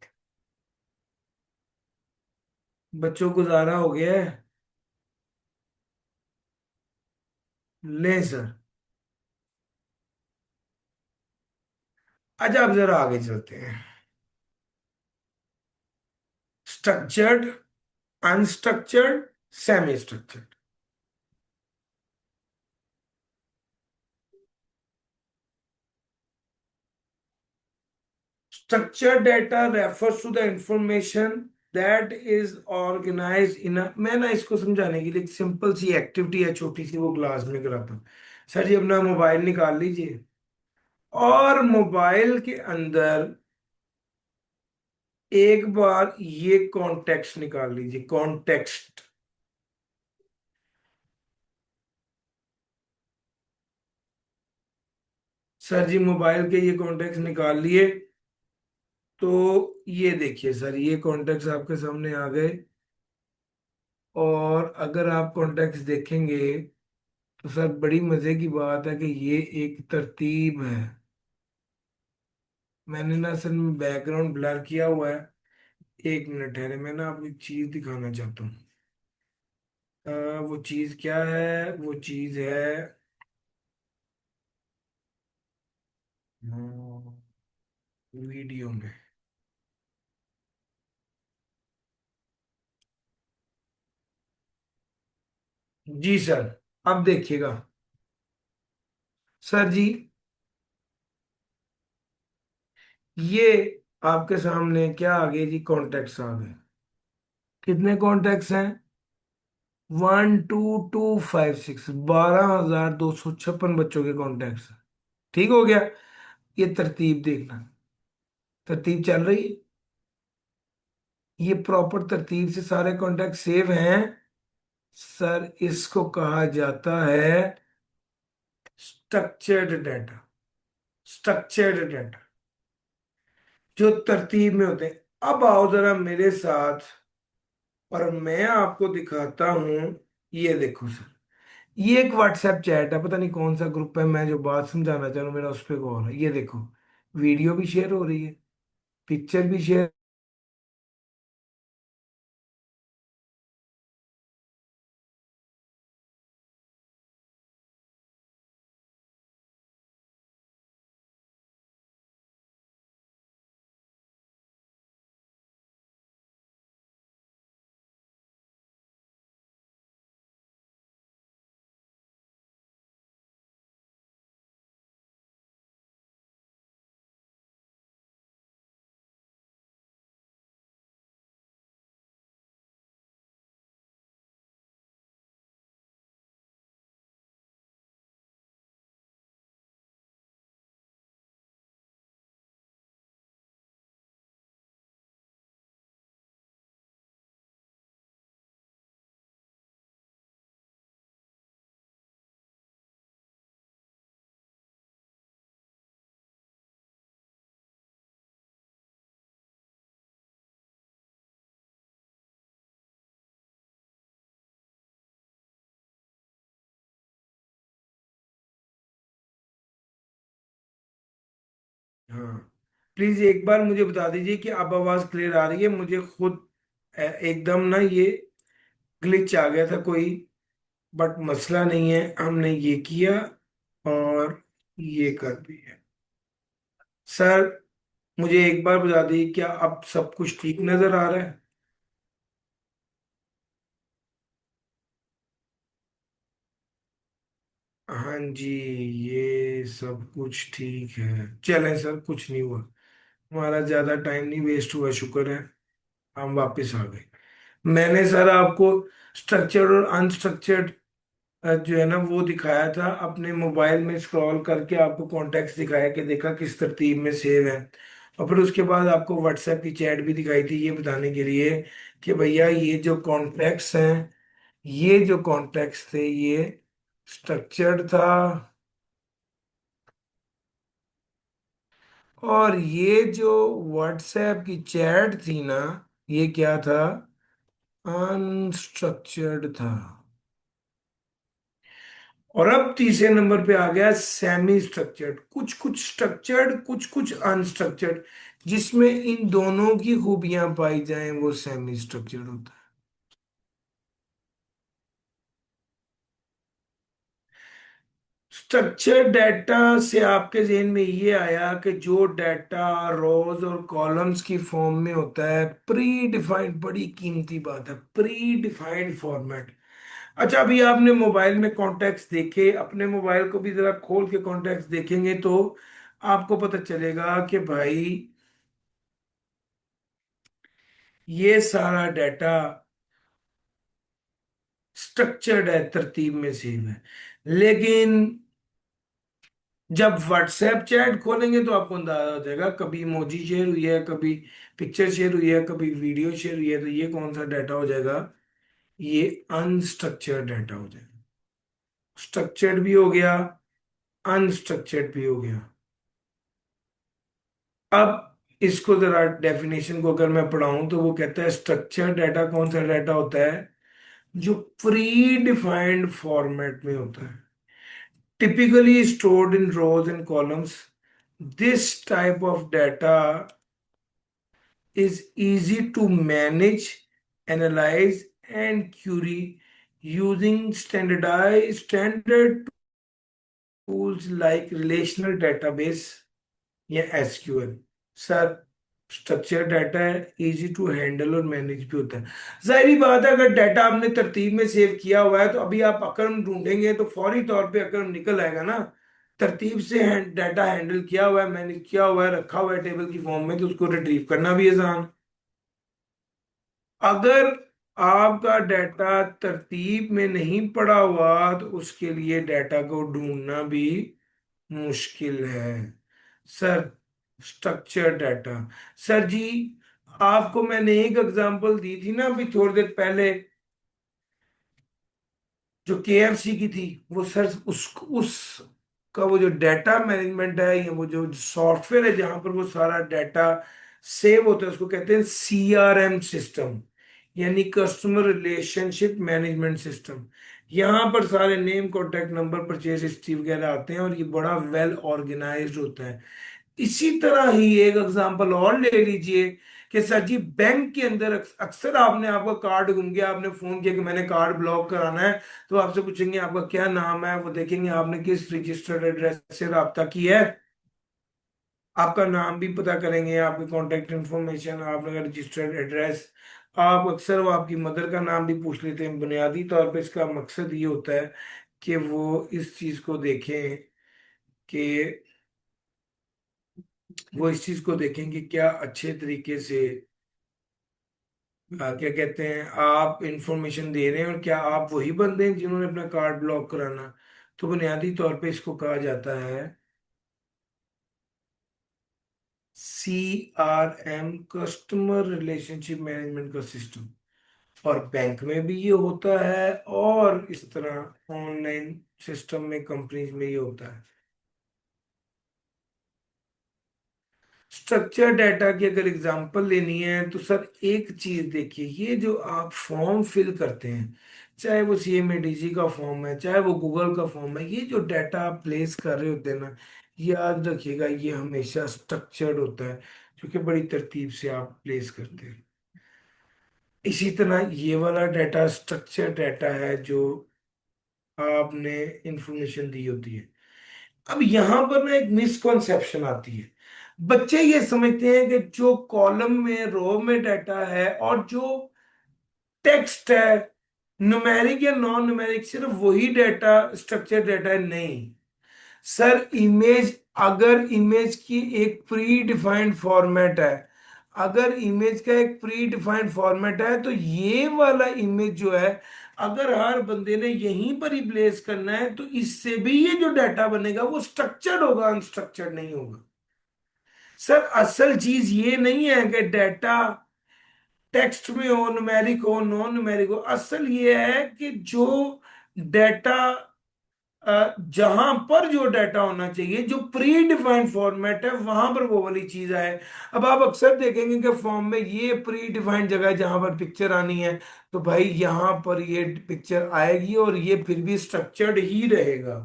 बच्चों गुजारा हो गया है। ले सर, अच्छा अब जरा आगे चलते हैं। Structured, unstructured, semi structured. Structured data refers to the information that is organize in a, मैं ना इसको समझाने के लिए एक सिंपल सी एक्टिविटी है छोटी सी, वो क्लास में कराता हूँ। सर जी अपना मोबाइल निकाल लीजिए और मोबाइल के अंदर एक बार ये कॉन्टेक्स्ट निकाल लीजिए, कॉन्टेक्स्ट। सर जी मोबाइल के ये कॉन्टेक्ट निकाल लिए, तो ये देखिए सर, ये कॉन्टेक्ट आपके सामने आ गए। और अगर आप कॉन्टेक्ट देखेंगे तो सर बड़ी मजे की बात है कि ये एक तरतीब है। मैंने ना सर बैकग्राउंड ब्लर किया हुआ है। एक मिनट ठहरे, मैं ना आपको एक चीज दिखाना चाहता हूँ। वो चीज क्या है? वो चीज है, वीडियो में। जी सर, अब देखिएगा सर जी, ये आपके सामने क्या आ गए जी, कॉन्टेक्ट्स आ गए। कितने कॉन्टेक्ट्स हैं? 12256, 12,256 बच्चों के कॉन्टेक्ट्स। ठीक हो गया। ये तरतीब देखना, तरतीब चल रही है, ये प्रॉपर तरतीब से सारे कॉन्टेक्ट सेव हैं। सर इसको कहा जाता है स्ट्रक्चर्ड डाटा। स्ट्रक्चर्ड डाटा जो तरतीब में होते हैं। अब आओ जरा मेरे साथ और मैं आपको दिखाता हूं। ये देखो सर, ये एक व्हाट्सएप चैट है, पता नहीं कौन सा ग्रुप है, मैं जो बात समझाना चाह रहा हूं मेरा उस पर गौर है। ये देखो, वीडियो भी शेयर हो रही है, पिक्चर भी शेयर। हाँ, प्लीज एक बार मुझे बता दीजिए कि अब आवाज क्लियर आ रही है। मुझे खुद एकदम ना ये ग्लिच आ गया था कोई, बट मसला नहीं है, हमने ये किया और ये कर दिया। सर मुझे एक बार बता दीजिए, क्या अब सब कुछ ठीक नजर आ रहा है? हाँ जी, ये सब कुछ ठीक है। चलें सर, कुछ नहीं हुआ, हमारा ज्यादा टाइम नहीं वेस्ट हुआ, शुक्र है हम वापस आ गए। मैंने सर आपको स्ट्रक्चर्ड और अनस्ट्रक्चर्ड जो है ना वो दिखाया था, अपने मोबाइल में स्क्रॉल करके आपको कॉन्टेक्ट्स दिखाया कि देखा किस तरतीब में सेव है। और फिर उसके बाद आपको व्हाट्सएप की चैट भी दिखाई थी, ये बताने के लिए कि भैया ये जो कॉन्टेक्ट्स हैं, ये जो कॉन्टेक्ट्स थे ये स्ट्रक्चर्ड था, और ये जो व्हाट्सएप की चैट थी ना, ये क्या था? अनस्ट्रक्चर्ड था। और अब तीसरे नंबर पे आ गया सेमी स्ट्रक्चर्ड, कुछ कुछ स्ट्रक्चर्ड कुछ कुछ अनस्ट्रक्चर्ड, जिसमें इन दोनों की खूबियां पाई जाएं वो सेमी स्ट्रक्चर्ड होता है। स्ट्रक्चर्ड डाटा से आपके जहन में ये आया कि जो डाटा रोज और कॉलम्स की फॉर्म में होता है, प्री डिफाइंड, बड़ी कीमती बात है, प्री डिफाइंड फॉर्मेट। अच्छा, अभी आपने मोबाइल में कॉन्टेक्ट्स देखे, अपने मोबाइल को भी जरा खोल के कॉन्टेक्ट्स देखेंगे तो आपको पता चलेगा कि भाई ये सारा डाटा स्ट्रक्चर्ड है, तरतीब में सेव है। लेकिन जब व्हाट्सएप चैट खोलेंगे तो आपको अंदाजा हो जाएगा, कभी इमोजी शेयर हुई है, कभी पिक्चर शेयर हुई है, कभी वीडियो शेयर हुई है, तो ये कौन सा डाटा हो जाएगा? ये अनस्ट्रक्चर्ड डाटा हो जाएगा। स्ट्रक्चर्ड भी हो गया, अनस्ट्रक्चर्ड भी हो गया। अब इसको जरा डेफिनेशन को अगर मैं पढ़ाऊं तो वो कहता है स्ट्रक्चर्ड डाटा कौन सा डाटा होता है? जो प्री डिफाइंड फॉर्मेट में होता है, typically stored in rows and columns. This type of data is easy to manage, analyze, and query using standard tools like relational database. या एसक्यूएल। सर स्ट्रक्चर डाटा है, easy to handle और manage भी होता है। जाहिर बात है, अगर डाटा आपने तरतीब में सेव किया हुआ है तो अभी आप अकरम ढूंढेंगे तो फौरी तौर पे अकरम निकल आएगा ना। तरतीब से डाटा हैंडल किया हुआ है, मैनेज किया हुआ है, रखा हुआ है टेबल की फॉर्म में, तो उसको रिट्रीव करना भी आसान। अगर आपका डाटा तरतीब में नहीं पड़ा हुआ तो उसके लिए डाटा को ढूंढना भी मुश्किल है। सर स्ट्रक्चर डाटा, सर जी आपको मैंने एक एग्जांपल दी थी ना अभी थोड़ी देर पहले, जो केएफसी की थी, वो सर उस का वो जो डाटा मैनेजमेंट है या वो जो सॉफ्टवेयर है जहां पर वो सारा डाटा सेव होता है उसको कहते हैं सीआरएम सिस्टम, यानी कस्टमर रिलेशनशिप मैनेजमेंट सिस्टम। यहाँ पर सारे name, contact number, purchase history वगैरह आते हैं और ये बड़ा वेल ऑर्गेनाइज्ड होता है। इसी तरह ही एक एग्जांपल और ले लीजिए कि सर जी बैंक के अंदर अक्सर आपने, आपका कार्ड गुम गया, आपने फोन किया कि मैंने कार्ड ब्लॉक कराना है, तो आपसे पूछेंगे आपका क्या नाम है, वो देखेंगे आपने किस रजिस्टर्ड एड्रेस से रब्ता किया है, आपका नाम भी पता करेंगे, आपकी कॉन्टेक्ट इंफॉर्मेशन, आपका रजिस्टर्ड एड्रेस। आप अक्सर वो आपकी मदर का नाम भी पूछ लेते हैं। बुनियादी तौर पे इसका मकसद ये होता है कि वो इस चीज को देखें कि वो इस चीज को देखें कि क्या अच्छे तरीके से क्या कहते हैं आप इंफॉर्मेशन दे रहे हैं और क्या आप वही बंदे हैं जिन्होंने अपना कार्ड ब्लॉक कराना। तो बुनियादी तौर पे इसको कहा जाता है सीआरएम, कस्टमर रिलेशनशिप मैनेजमेंट का सिस्टम। और बैंक में भी ये होता है और इस तरह ऑनलाइन सिस्टम में कंपनीज में ये होता है। स्ट्रक्चर डाटा की अगर एग्जांपल लेनी है तो सर एक चीज देखिए, ये जो आप फॉर्म फिल करते हैं, चाहे वो सीएमएडीसी का फॉर्म है चाहे वो गूगल का फॉर्म है, ये जो डाटा आप प्लेस कर रहे होते हैं ना, याद रखिएगा ये हमेशा स्ट्रक्चर्ड होता है, क्योंकि बड़ी तरतीब से आप प्लेस करते हैं। इसी तरह ये वाला डाटा स्ट्रक्चर डाटा है जो आपने इंफॉर्मेशन दी होती है। अब यहां पर ना एक मिसकॉन्सेप्शन आती है। बच्चे ये समझते हैं कि जो कॉलम में, रो में डाटा है और जो टेक्स्ट है, न्यूमेरिक या नॉन न्यूमेरिक, सिर्फ वही डाटा स्ट्रक्चर डाटा है। नहीं सर, इमेज, अगर इमेज की एक प्री डिफाइंड फॉर्मेट है, अगर इमेज का एक प्री डिफाइंड फॉर्मेट है तो ये वाला इमेज जो है, अगर हर बंदे ने यहीं पर ही प्लेस करना है तो इससे भी ये जो डाटा बनेगा वो स्ट्रक्चर्ड होगा, अनस्ट्रक्चर्ड नहीं होगा। सर असल चीज ये नहीं है कि डाटा टेक्स्ट में हो, न्यूमेरिक हो, नॉन न्यूमेरिक हो। असल ये है कि जो डाटा, जहां पर जो डाटा होना चाहिए, जो प्री डिफाइंड फॉर्मेट है, वहां पर वो वाली चीज आए। अब आप अक्सर देखेंगे कि फॉर्म में ये प्री डिफाइंड जगह है जहां पर पिक्चर आनी है, तो भाई यहां पर ये पिक्चर आएगी और ये फिर भी स्ट्रक्चर्ड ही रहेगा।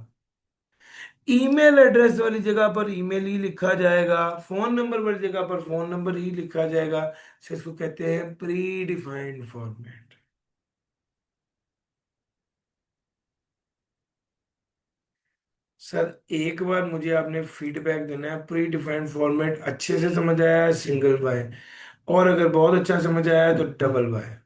ईमेल एड्रेस वाली जगह पर ईमेल ही लिखा जाएगा, फोन नंबर वाली जगह पर फोन नंबर ही लिखा जाएगा। तो इसको कहते हैं प्री डिफाइंड फॉर्मेट। सर एक बार मुझे आपने फीडबैक देना है, प्री डिफाइंड फॉर्मेट अच्छे से समझ आया है सिंगल बाय, और अगर बहुत अच्छा समझ आया है तो डबल बाय।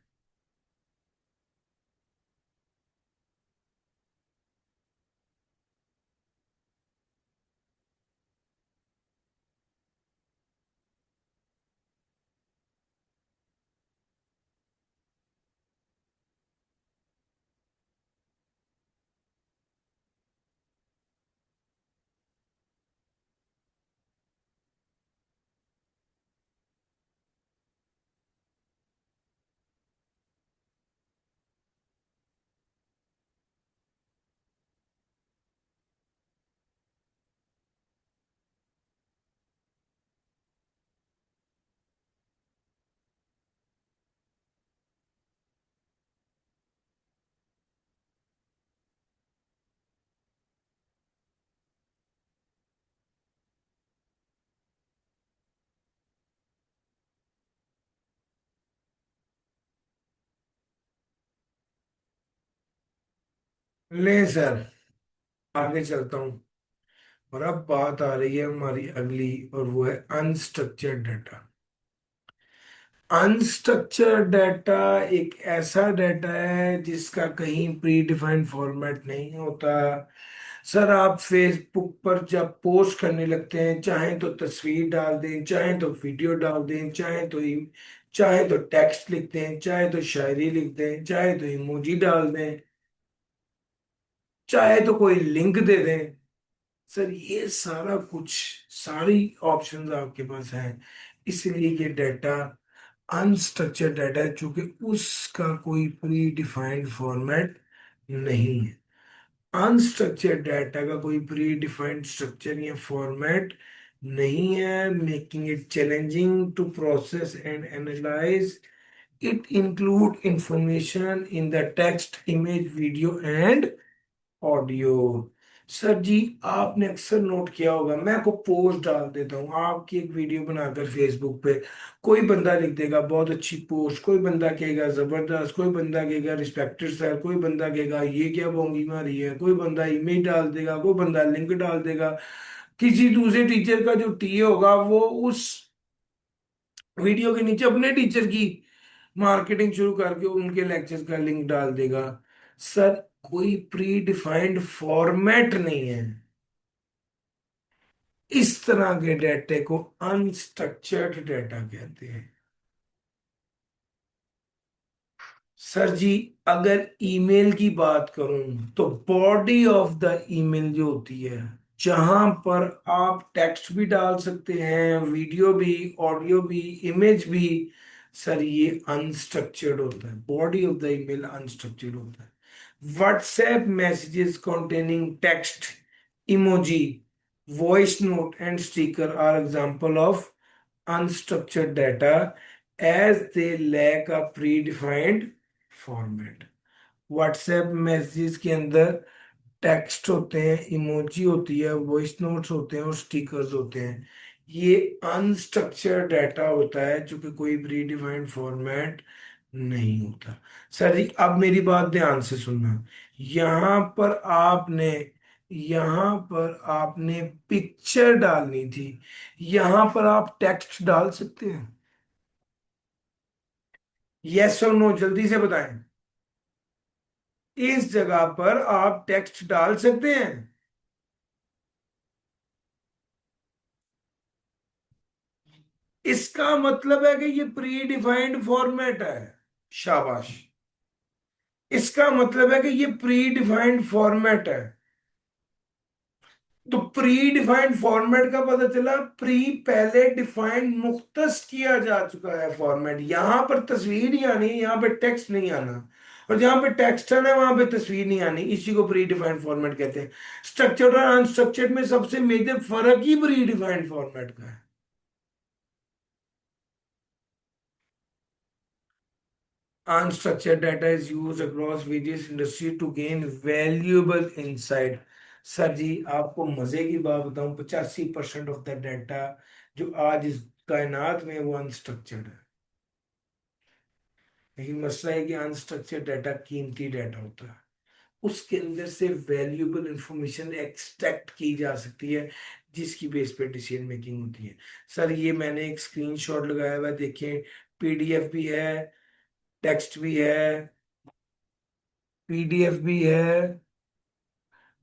ले सर, आगे चलता हूँ। और अब बात आ रही है हमारी अगली, और वो है अनस्ट्रक्चर्ड डाटा। अनस्ट्रक्चर्ड डाटा एक ऐसा डाटा है जिसका कहीं प्री डिफाइंड फॉर्मेट नहीं होता। सर आप फेसबुक पर जब पोस्ट करने लगते हैं, चाहे तो तस्वीर डाल दें, चाहे तो वीडियो डाल दें, चाहे तो टेक्स्ट लिख दें, चाहे तो शायरी लिख दें, चाहे तो इमोजी डाल दें, चाहे तो कोई लिंक दे दें। सर ये सारा कुछ, सारी ऑप्शंस आपके पास हैं। इसलिए ये डाटा अनस्ट्रक्चर्ड डाटा है, चूंकि उसका कोई प्री डिफाइंड फॉर्मेट नहीं है। अनस्ट्रक्चर्ड डाटा का कोई प्री डिफाइंड स्ट्रक्चर या फॉर्मेट नहीं है, making it challenging to process and analyze. It include information in the text, image, video and audio. Sir जी आपने अक्सर नोट किया होगा, मैं आपको पोस्ट डाल देता हूँ आपकी एक वीडियो बनाकर फेसबुक पे, कोई बंदा लिख देगा बहुत अच्छी पोस्ट, कोई बंदा कहेगा जबरदस्त, कोई बंदा कहेगा रिस्पेक्टेड सर, कोई बंदा कहेगा ये क्या बोंगी मारी है, कोई बंदा इमेज डाल देगा, कोई बंदा लिंक डाल देगा। किसी दूसरे टीचर का जो टीए होगा वो उस वीडियो के नीचे अपने टीचर की मार्केटिंग शुरू करके उनके लेक्चर का लिंक डाल देगा। सर कोई प्री डिफाइंड फॉर्मेट नहीं है। इस तरह के डाटे को अनस्ट्रक्चर्ड डाटा कहते हैं। सर जी अगर ईमेल की बात करूं तो बॉडी ऑफ द ईमेल जो होती है, जहां पर आप टेक्स्ट भी डाल सकते हैं, वीडियो भी, ऑडियो भी, इमेज भी, सर ये अनस्ट्रक्चर्ड होता है। Body of the email unstructured होता है। WhatsApp messages containing text, emoji, voice note and sticker are example of unstructured data as they lack a predefined format. WhatsApp messages के अंदर text होते हैं, इमोजी होती है, वॉइस नोट्स होते हैं और स्टिकर्स होते हैं। ये अनस्ट्रक्चर्ड डाटा होता है जो कि कोई प्री डिफाइंड फॉर्मेट नहीं होता। सर जी अब मेरी बात ध्यान से सुनना। यहाँ पर आपने यहाँ पर आपने पिक्चर डालनी थी, यहाँ पर आप टेक्स्ट डाल सकते हैं? यस और नो जल्दी से बताएं। इस जगह पर आप टेक्स्ट डाल सकते हैं? इसका मतलब है कि ये प्री डिफाइंड फॉर्मेट है। शाबाश। इसका मतलब है कि ये प्री डिफाइंड फॉर्मेट है। तो प्री डिफाइंड फॉर्मेट का पता चला, प्री पहले डिफाइंड मुख्तस किया जा चुका है फॉर्मेट। यहां पर तस्वीर नहीं आनी, यहां पे टेक्स्ट नहीं आना, और जहां पे टेक्स्ट है ना वहां पे तस्वीर नहीं आनी। इसी को प्री डिफाइंड फॉर्मेट कहते हैं। स्ट्रक्चर्ड और अनस्ट्रक्चर्ड में सबसे मेजर फर्क ही प्री डिफाइंड फॉर्मेट का है। Unstructured data is used across various industries to gain valuable insight। Sir जी आपको मजे की बात बताऊं, 85% ऑफ द डाटा जो आज इस कायनात में है वो अनस्ट्रक्चर्ड है। लेकिन मसला है कि अनस्ट्रक्चर्ड डाटा कीमती डाटा होता है, उसके अंदर से वैल्यूएबल इंफॉर्मेशन एक्सट्रैक्ट की जा सकती है, जिसकी बेस पे डिसीजन मेकिंग होती है। सर ये मैंने एक स्क्रीनशॉट लगाया हुआ है, देखें। पीडीएफ भी है, टेक्स्ट भी है, पीडीएफ भी है,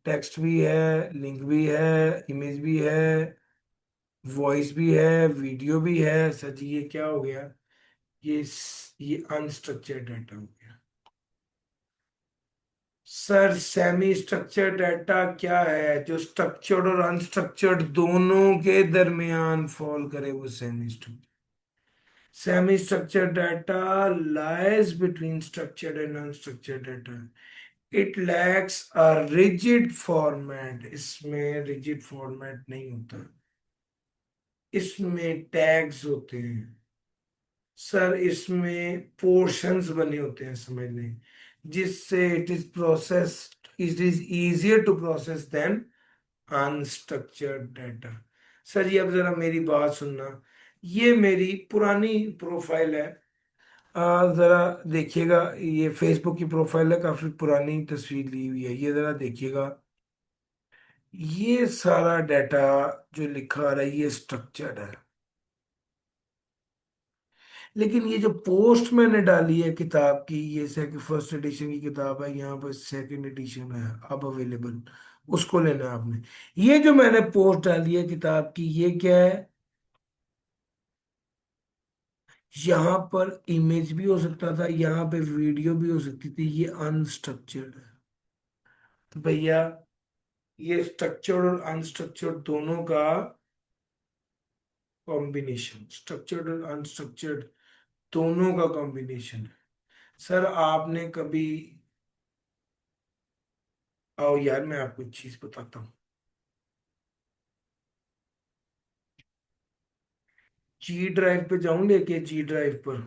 टेक्स्ट भी है, लिंक भी है, इमेज भी है, वॉइस भी है, वीडियो भी है। सर जी ये क्या हो गया? ये अनस्ट्रक्चर्ड डाटा हो गया। सर सेमी स्ट्रक्चर्ड डाटा क्या है? जो स्ट्रक्चर्ड और अनस्ट्रक्चर्ड दोनों के दरमियान फॉल करे वो semi structured. Semi structured data lies between structured and unstructured data. It lacks a rigid format. इसमें रिजिड फॉर्मेट नहीं होता, इसमें टैग्स होते हैं। सर इसमें पोर्शंस बने होते हैं, समझ लें, जिससे it is easier to process than unstructured data. Sir ये अब जरा मेरी बात सुनना। ये मेरी पुरानी प्रोफाइल है, जरा देखिएगा। ये फेसबुक की प्रोफाइल है, काफी पुरानी तस्वीर ली हुई है, ये जरा देखिएगा। ये सारा डाटा जो लिखा आ रहा है ये स्ट्रक्चर्ड है, लेकिन ये जो पोस्ट मैंने डाली है किताब की, ये सेकंड फर्स्ट एडिशन की किताब है, यहाँ पर सेकंड एडिशन है अब अवेलेबल, उसको लेना है आपने। ये जो मैंने पोस्ट डाली है किताब की, ये क्या है, यहाँ पर इमेज भी हो सकता था, यहाँ पे वीडियो भी हो सकती थी, ये अनस्ट्रक्चर्ड है। तो भैया ये स्ट्रक्चर्ड और अनस्ट्रक्चर्ड दोनों का कॉम्बिनेशन, स्ट्रक्चर्ड और अनस्ट्रक्चर्ड दोनों का कॉम्बिनेशन है। सर आपने कभी, आओ यार मैं आपको एक चीज बताता हूँ। जी ड्राइव पे जाऊं लेके, जी ड्राइव पर,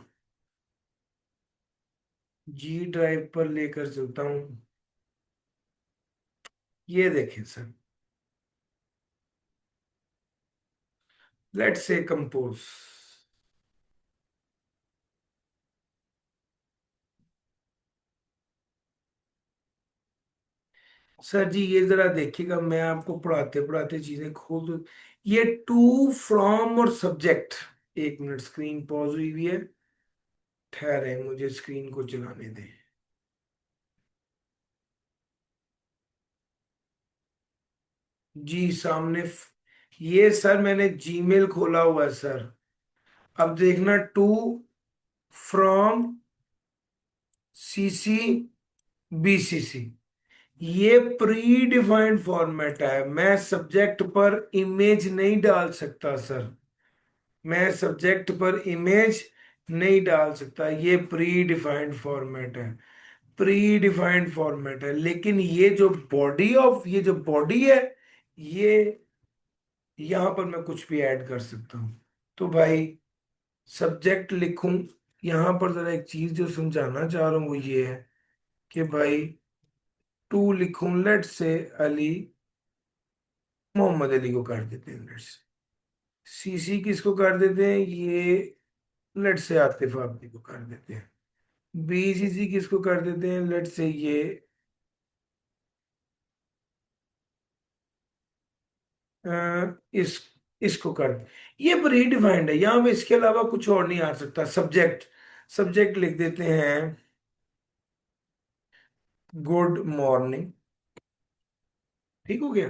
जी ड्राइव पर लेकर चलता हूँ। ये देखें sir, let's decompose. Sir जी ये जरा देखिएगा, मैं आपको पढ़ाते पढ़ाते चीजें खोल दूं। ये टू फ्रॉम और सब्जेक्ट, एक मिनट स्क्रीन पॉज हुई हुई है, ठहरे मुझे स्क्रीन को चलाने दें। जी सामने ये सर मैंने जीमेल खोला हुआ है सर। अब देखना, टू फ्रॉम सीसी बीसीसी, ये प्री डिफाइंड फॉर्मेट है। मैं सब्जेक्ट पर इमेज नहीं डाल सकता सर, मैं सब्जेक्ट पर इमेज नहीं डाल सकता, ये प्री डिफाइंड फॉर्मेट है, प्री डिफाइंड फॉर्मेट है। लेकिन ये जो बॉडी ऑफ, ये जो बॉडी है, ये यहां पर मैं कुछ भी ऐड कर सकता हूं। तो भाई सब्जेक्ट लिखूं, यहां पर जरा एक चीज जो समझाना चाह रहा हूं वो ये है कि भाई टू लिखूं, लेट से अली, मोहम्मद अली को कर देते हैं, लेट्स सीसी किसको कर देते हैं, ये लेट से आतिफ आबदी को कर देते हैं। बीसीसी किसको कर देते हैं, लेट से ये इस इसको कर, ये प्री डिफाइंड है, यहाँ पे इसके अलावा कुछ और नहीं आ सकता। सब्जेक्ट, सब्जेक्ट लिख देते हैं गुड मॉर्निंग, ठीक हो गया।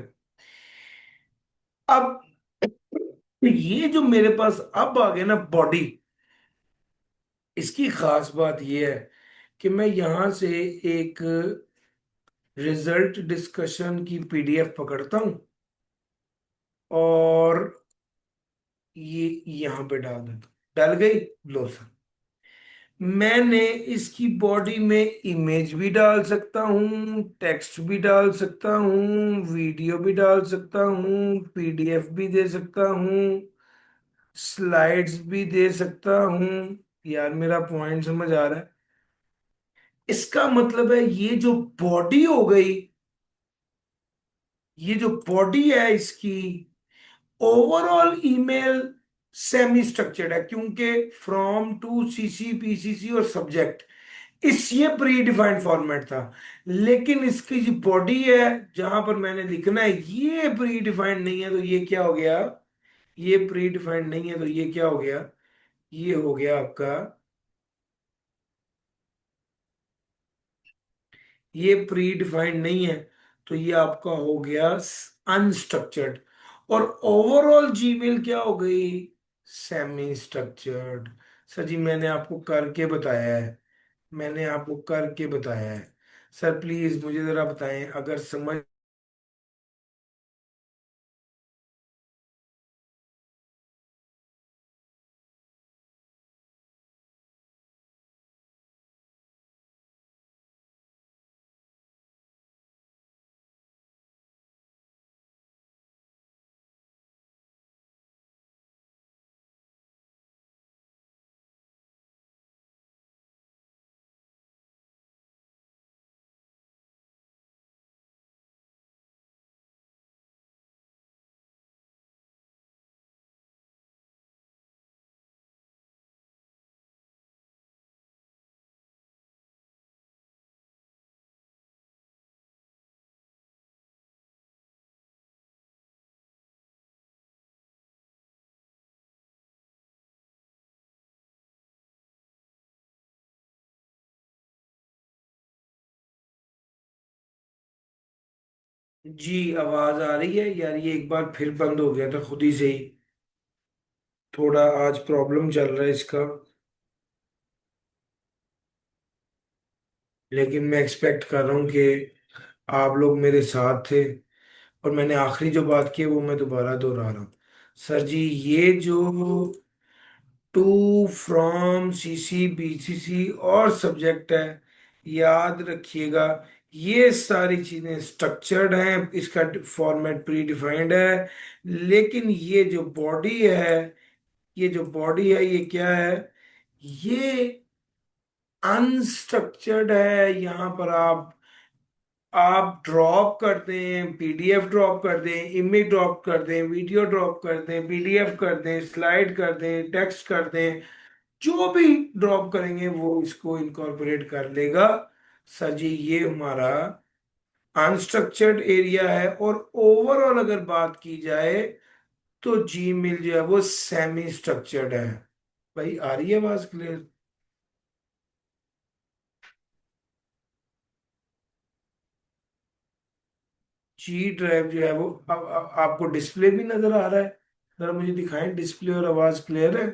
अब ये जो मेरे पास अब आ गया ना बॉडी, इसकी खास बात ये है कि मैं यहां से एक रिजल्ट डिस्कशन की पीडीएफ पकड़ता हूं और ये यहां पे डाल देता हूं, डल गई, लो सर। मैंने इसकी बॉडी में इमेज भी डाल सकता हूँ, टेक्स्ट भी डाल सकता हूँ, वीडियो भी डाल सकता हूँ, पीडीएफ भी दे सकता हूँ, स्लाइड्स भी दे सकता हूँ। यार मेरा पॉइंट समझ आ रहा है? इसका मतलब है ये जो बॉडी हो गई, ये जो बॉडी है इसकी, ओवरऑल ईमेल सेमी स्ट्रक्चर्ड है, क्योंकि फ्रॉम टू सीसी पीसीसी और सब्जेक्ट, इस ये प्री डिफाइंड फॉर्मेट था। लेकिन इसकी जो बॉडी है जहां पर मैंने लिखना है, ये प्री डिफाइंड नहीं है, तो ये क्या हो गया, ये प्री डिफाइंड नहीं है तो ये क्या हो गया, ये हो गया आपका, ये प्री डिफाइंड नहीं है तो ये आपका हो गया अनस्ट्रक्चर्ड। और ओवरऑल जीमेल क्या हो गई, सेमी स्ट्रक्चर्ड। सर जी मैंने आपको करके बताया है, मैंने आपको करके बताया है। सर प्लीज मुझे जरा बताएं अगर समझ जी आवाज आ रही है यार, ये एक बार फिर बंद हो गया था खुद ही से ही। थोड़ा आज प्रॉब्लम चल रहा है इसका। लेकिन मैं एक्सपेक्ट कर रहा हूँ कि आप लोग मेरे साथ थे। और मैंने आखिरी जो बात की है वो मैं दोबारा दोहरा रहा हूँ। सर जी, ये जो टू फ्रॉम सीसी बीसीसी और सब्जेक्ट है, याद रखिएगा, ये सारी चीजें स्ट्रक्चर्ड हैं, इसका फॉर्मेट प्री डिफाइंड है। लेकिन ये जो बॉडी है ये क्या है? ये अनस्ट्रक्चर्ड है। यहाँ पर आप ड्रॉप कर दें, पीडीएफ ड्रॉप कर दें, इमेज ड्रॉप कर दें, वीडियो ड्रॉप कर दें, पीडीएफ कर दें, स्लाइड कर दें, टेक्स्ट कर दें, जो भी ड्रॉप करेंगे वो इसको इनकॉर्पोरेट कर लेगा। सर जी, ये हमारा अनस्ट्रक्चर्ड एरिया है। और ओवरऑल अगर बात की जाए तो जीमेल जो है वो सेमी स्ट्रक्चर्ड है। भाई आ रही है आवाज क्लियर? जी ड्राइव जो है वो आपको डिस्प्ले भी नजर आ रहा है? जरा मुझे दिखाएं, डिस्प्ले और आवाज क्लियर है?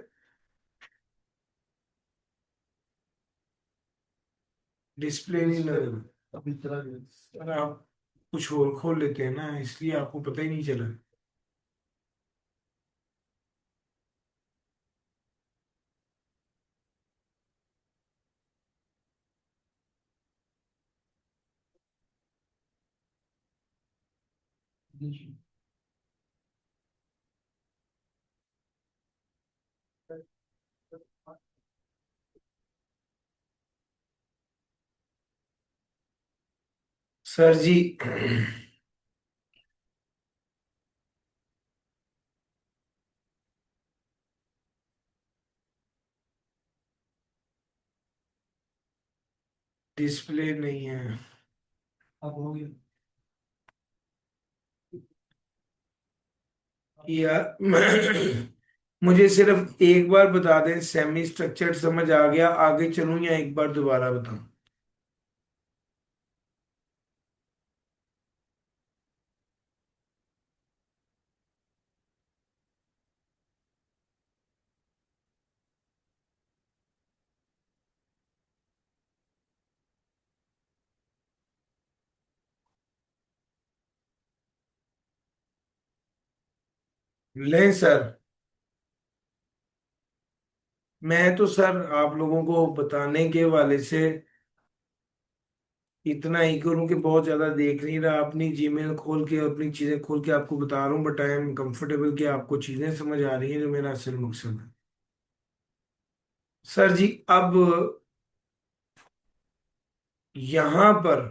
डिस्प्ले नहीं नजर? अभी तरह अरे आप कुछ और खोल लेते हैं ना, इसलिए आपको पता ही नहीं चला। सर जी, डिस्प्ले नहीं है अब हो गया। यार। मुझे सिर्फ एक बार बता दें, सेमी स्ट्रक्चर्ड समझ आ गया, आगे चलूं या एक बार दोबारा बताऊं? लें सर। मैं तो सर आप लोगों को बताने के वाले से इतना ही करूं कि बहुत ज्यादा देख नहीं रहा, अपनी जीमेल खोल के अपनी चीजें खोल के आपको बता रहा हूँ, बट आई एम कंफर्टेबल कि आपको चीजें समझ आ रही हैं जो मेरा असल मकसद है। सर जी, अब यहां पर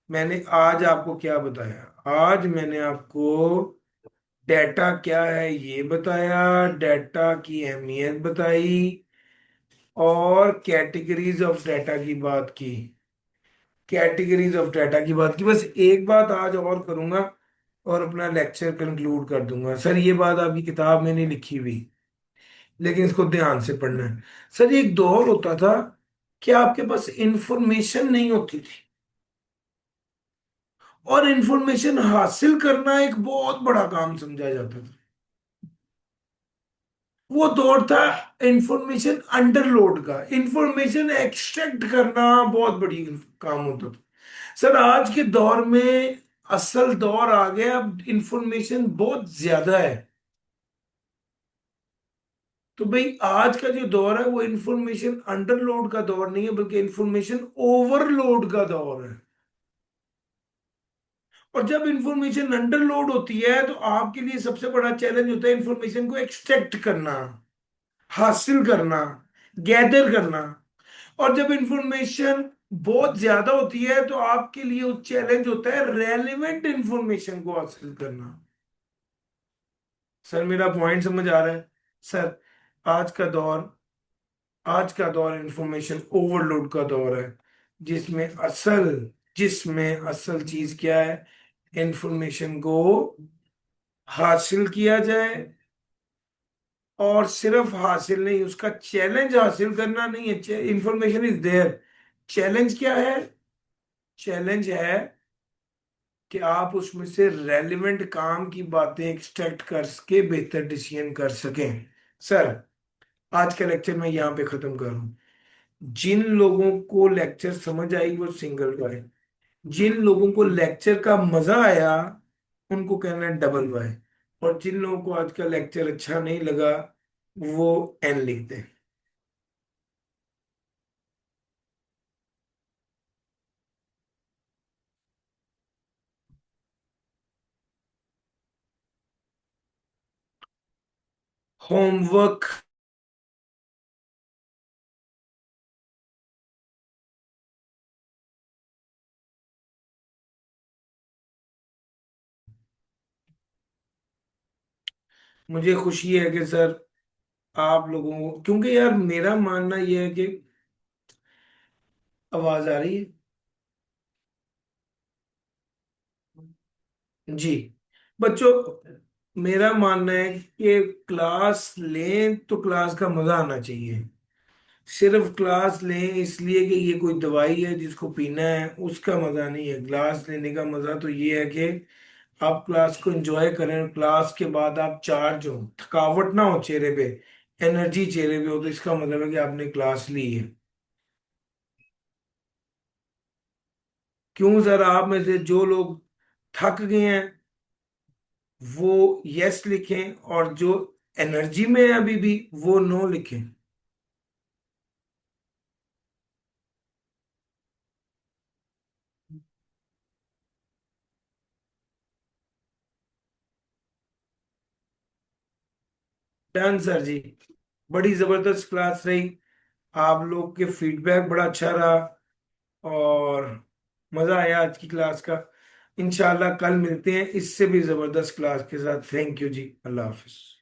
मैंने आज आपको क्या बताया? आज मैंने आपको डेटा क्या है ये बताया, डेटा की अहमियत बताई, और कैटेगरीज ऑफ डेटा की बात की। कैटेगरीज ऑफ डाटा की बात की। बस एक बात आज और करूंगा और अपना लेक्चर कंक्लूड कर दूंगा। सर ये बात आपकी किताब में नहीं लिखी हुई, लेकिन इसको ध्यान से पढ़ना है। सर ये एक दौर होता था कि आपके पास इंफॉर्मेशन नहीं होती थी, और इंफॉर्मेशन हासिल करना एक बहुत बड़ा काम समझा जाता था। वो दौर था इंफॉर्मेशन अंडरलोड का। इंफॉर्मेशन एक्सट्रैक्ट करना बहुत बड़ी काम होता था। सर आज के दौर में असल दौर आ गया, अब इंफॉर्मेशन बहुत ज्यादा है। तो भाई आज का जो दौर है वो इंफॉर्मेशन अंडरलोड का दौर नहीं है, बल्कि इंफॉर्मेशन ओवरलोड का दौर है। और जब इंफॉर्मेशन अंडरलोड होती है तो आपके लिए सबसे बड़ा चैलेंज होता है इंफॉर्मेशन को एक्सट्रैक्ट करना, हासिल करना, गैदर करना। और जब इंफॉर्मेशन बहुत ज्यादा होती है तो आपके लिए चैलेंज होता है रेलेवेंट इंफॉर्मेशन को हासिल करना। सर मेरा पॉइंट समझ आ रहा है? सर आज का दौर आज का दौर इंफॉर्मेशन ओवरलोड का दौर है, जिसमें असल जिसमें असल चीज क्या है? इंफॉर्मेशन को हासिल किया जाए, और सिर्फ हासिल नहीं, उसका चैलेंज हासिल करना नहीं है। इंफॉर्मेशन इज देयर, चैलेंज क्या है? चैलेंज है कि आप उसमें से रेलिवेंट काम की बातें एक्सट्रैक्ट करके बेहतर डिसीजन कर सकें। सर, आज का लेक्चर मैं यहाँ पे खत्म करूँ। जिन लोगों को लेक्चर समझ आई वो सिंगल वाई, जिन लोगों को लेक्चर का मजा आया उनको कहना है डबल वाई, और जिन लोगों को आज का लेक्चर अच्छा नहीं लगा वो एन लिख दें। होमवर्क मुझे खुशी है कि सर आप लोगों को, क्योंकि यार मेरा मानना यह है कि आवाज आ रही है जी बच्चों, मेरा मानना है कि क्लास लें तो क्लास का मजा आना चाहिए। सिर्फ क्लास लें इसलिए कि ये कोई दवाई है जिसको पीना है, उसका मजा नहीं है। क्लास लेने का मजा तो ये है कि आप क्लास को एंजॉय करें, क्लास के बाद आप चार्ज हो, थकावट ना हो चेहरे पे, एनर्जी चेहरे पे हो, तो इसका मतलब है कि आपने क्लास ली है। क्यों सर, आप में से जो लोग थक गए हैं वो यस लिखें, और जो एनर्जी में है अभी भी वो नो लिखें। डन सर जी। बड़ी जबरदस्त क्लास रही, आप लोग के फीडबैक बड़ा अच्छा रहा, और मजा आया आज की क्लास का। इंशाल्लाह कल मिलते हैं इससे भी जबरदस्त क्लास के साथ। थैंक यू जी, अल्लाह हाफिज।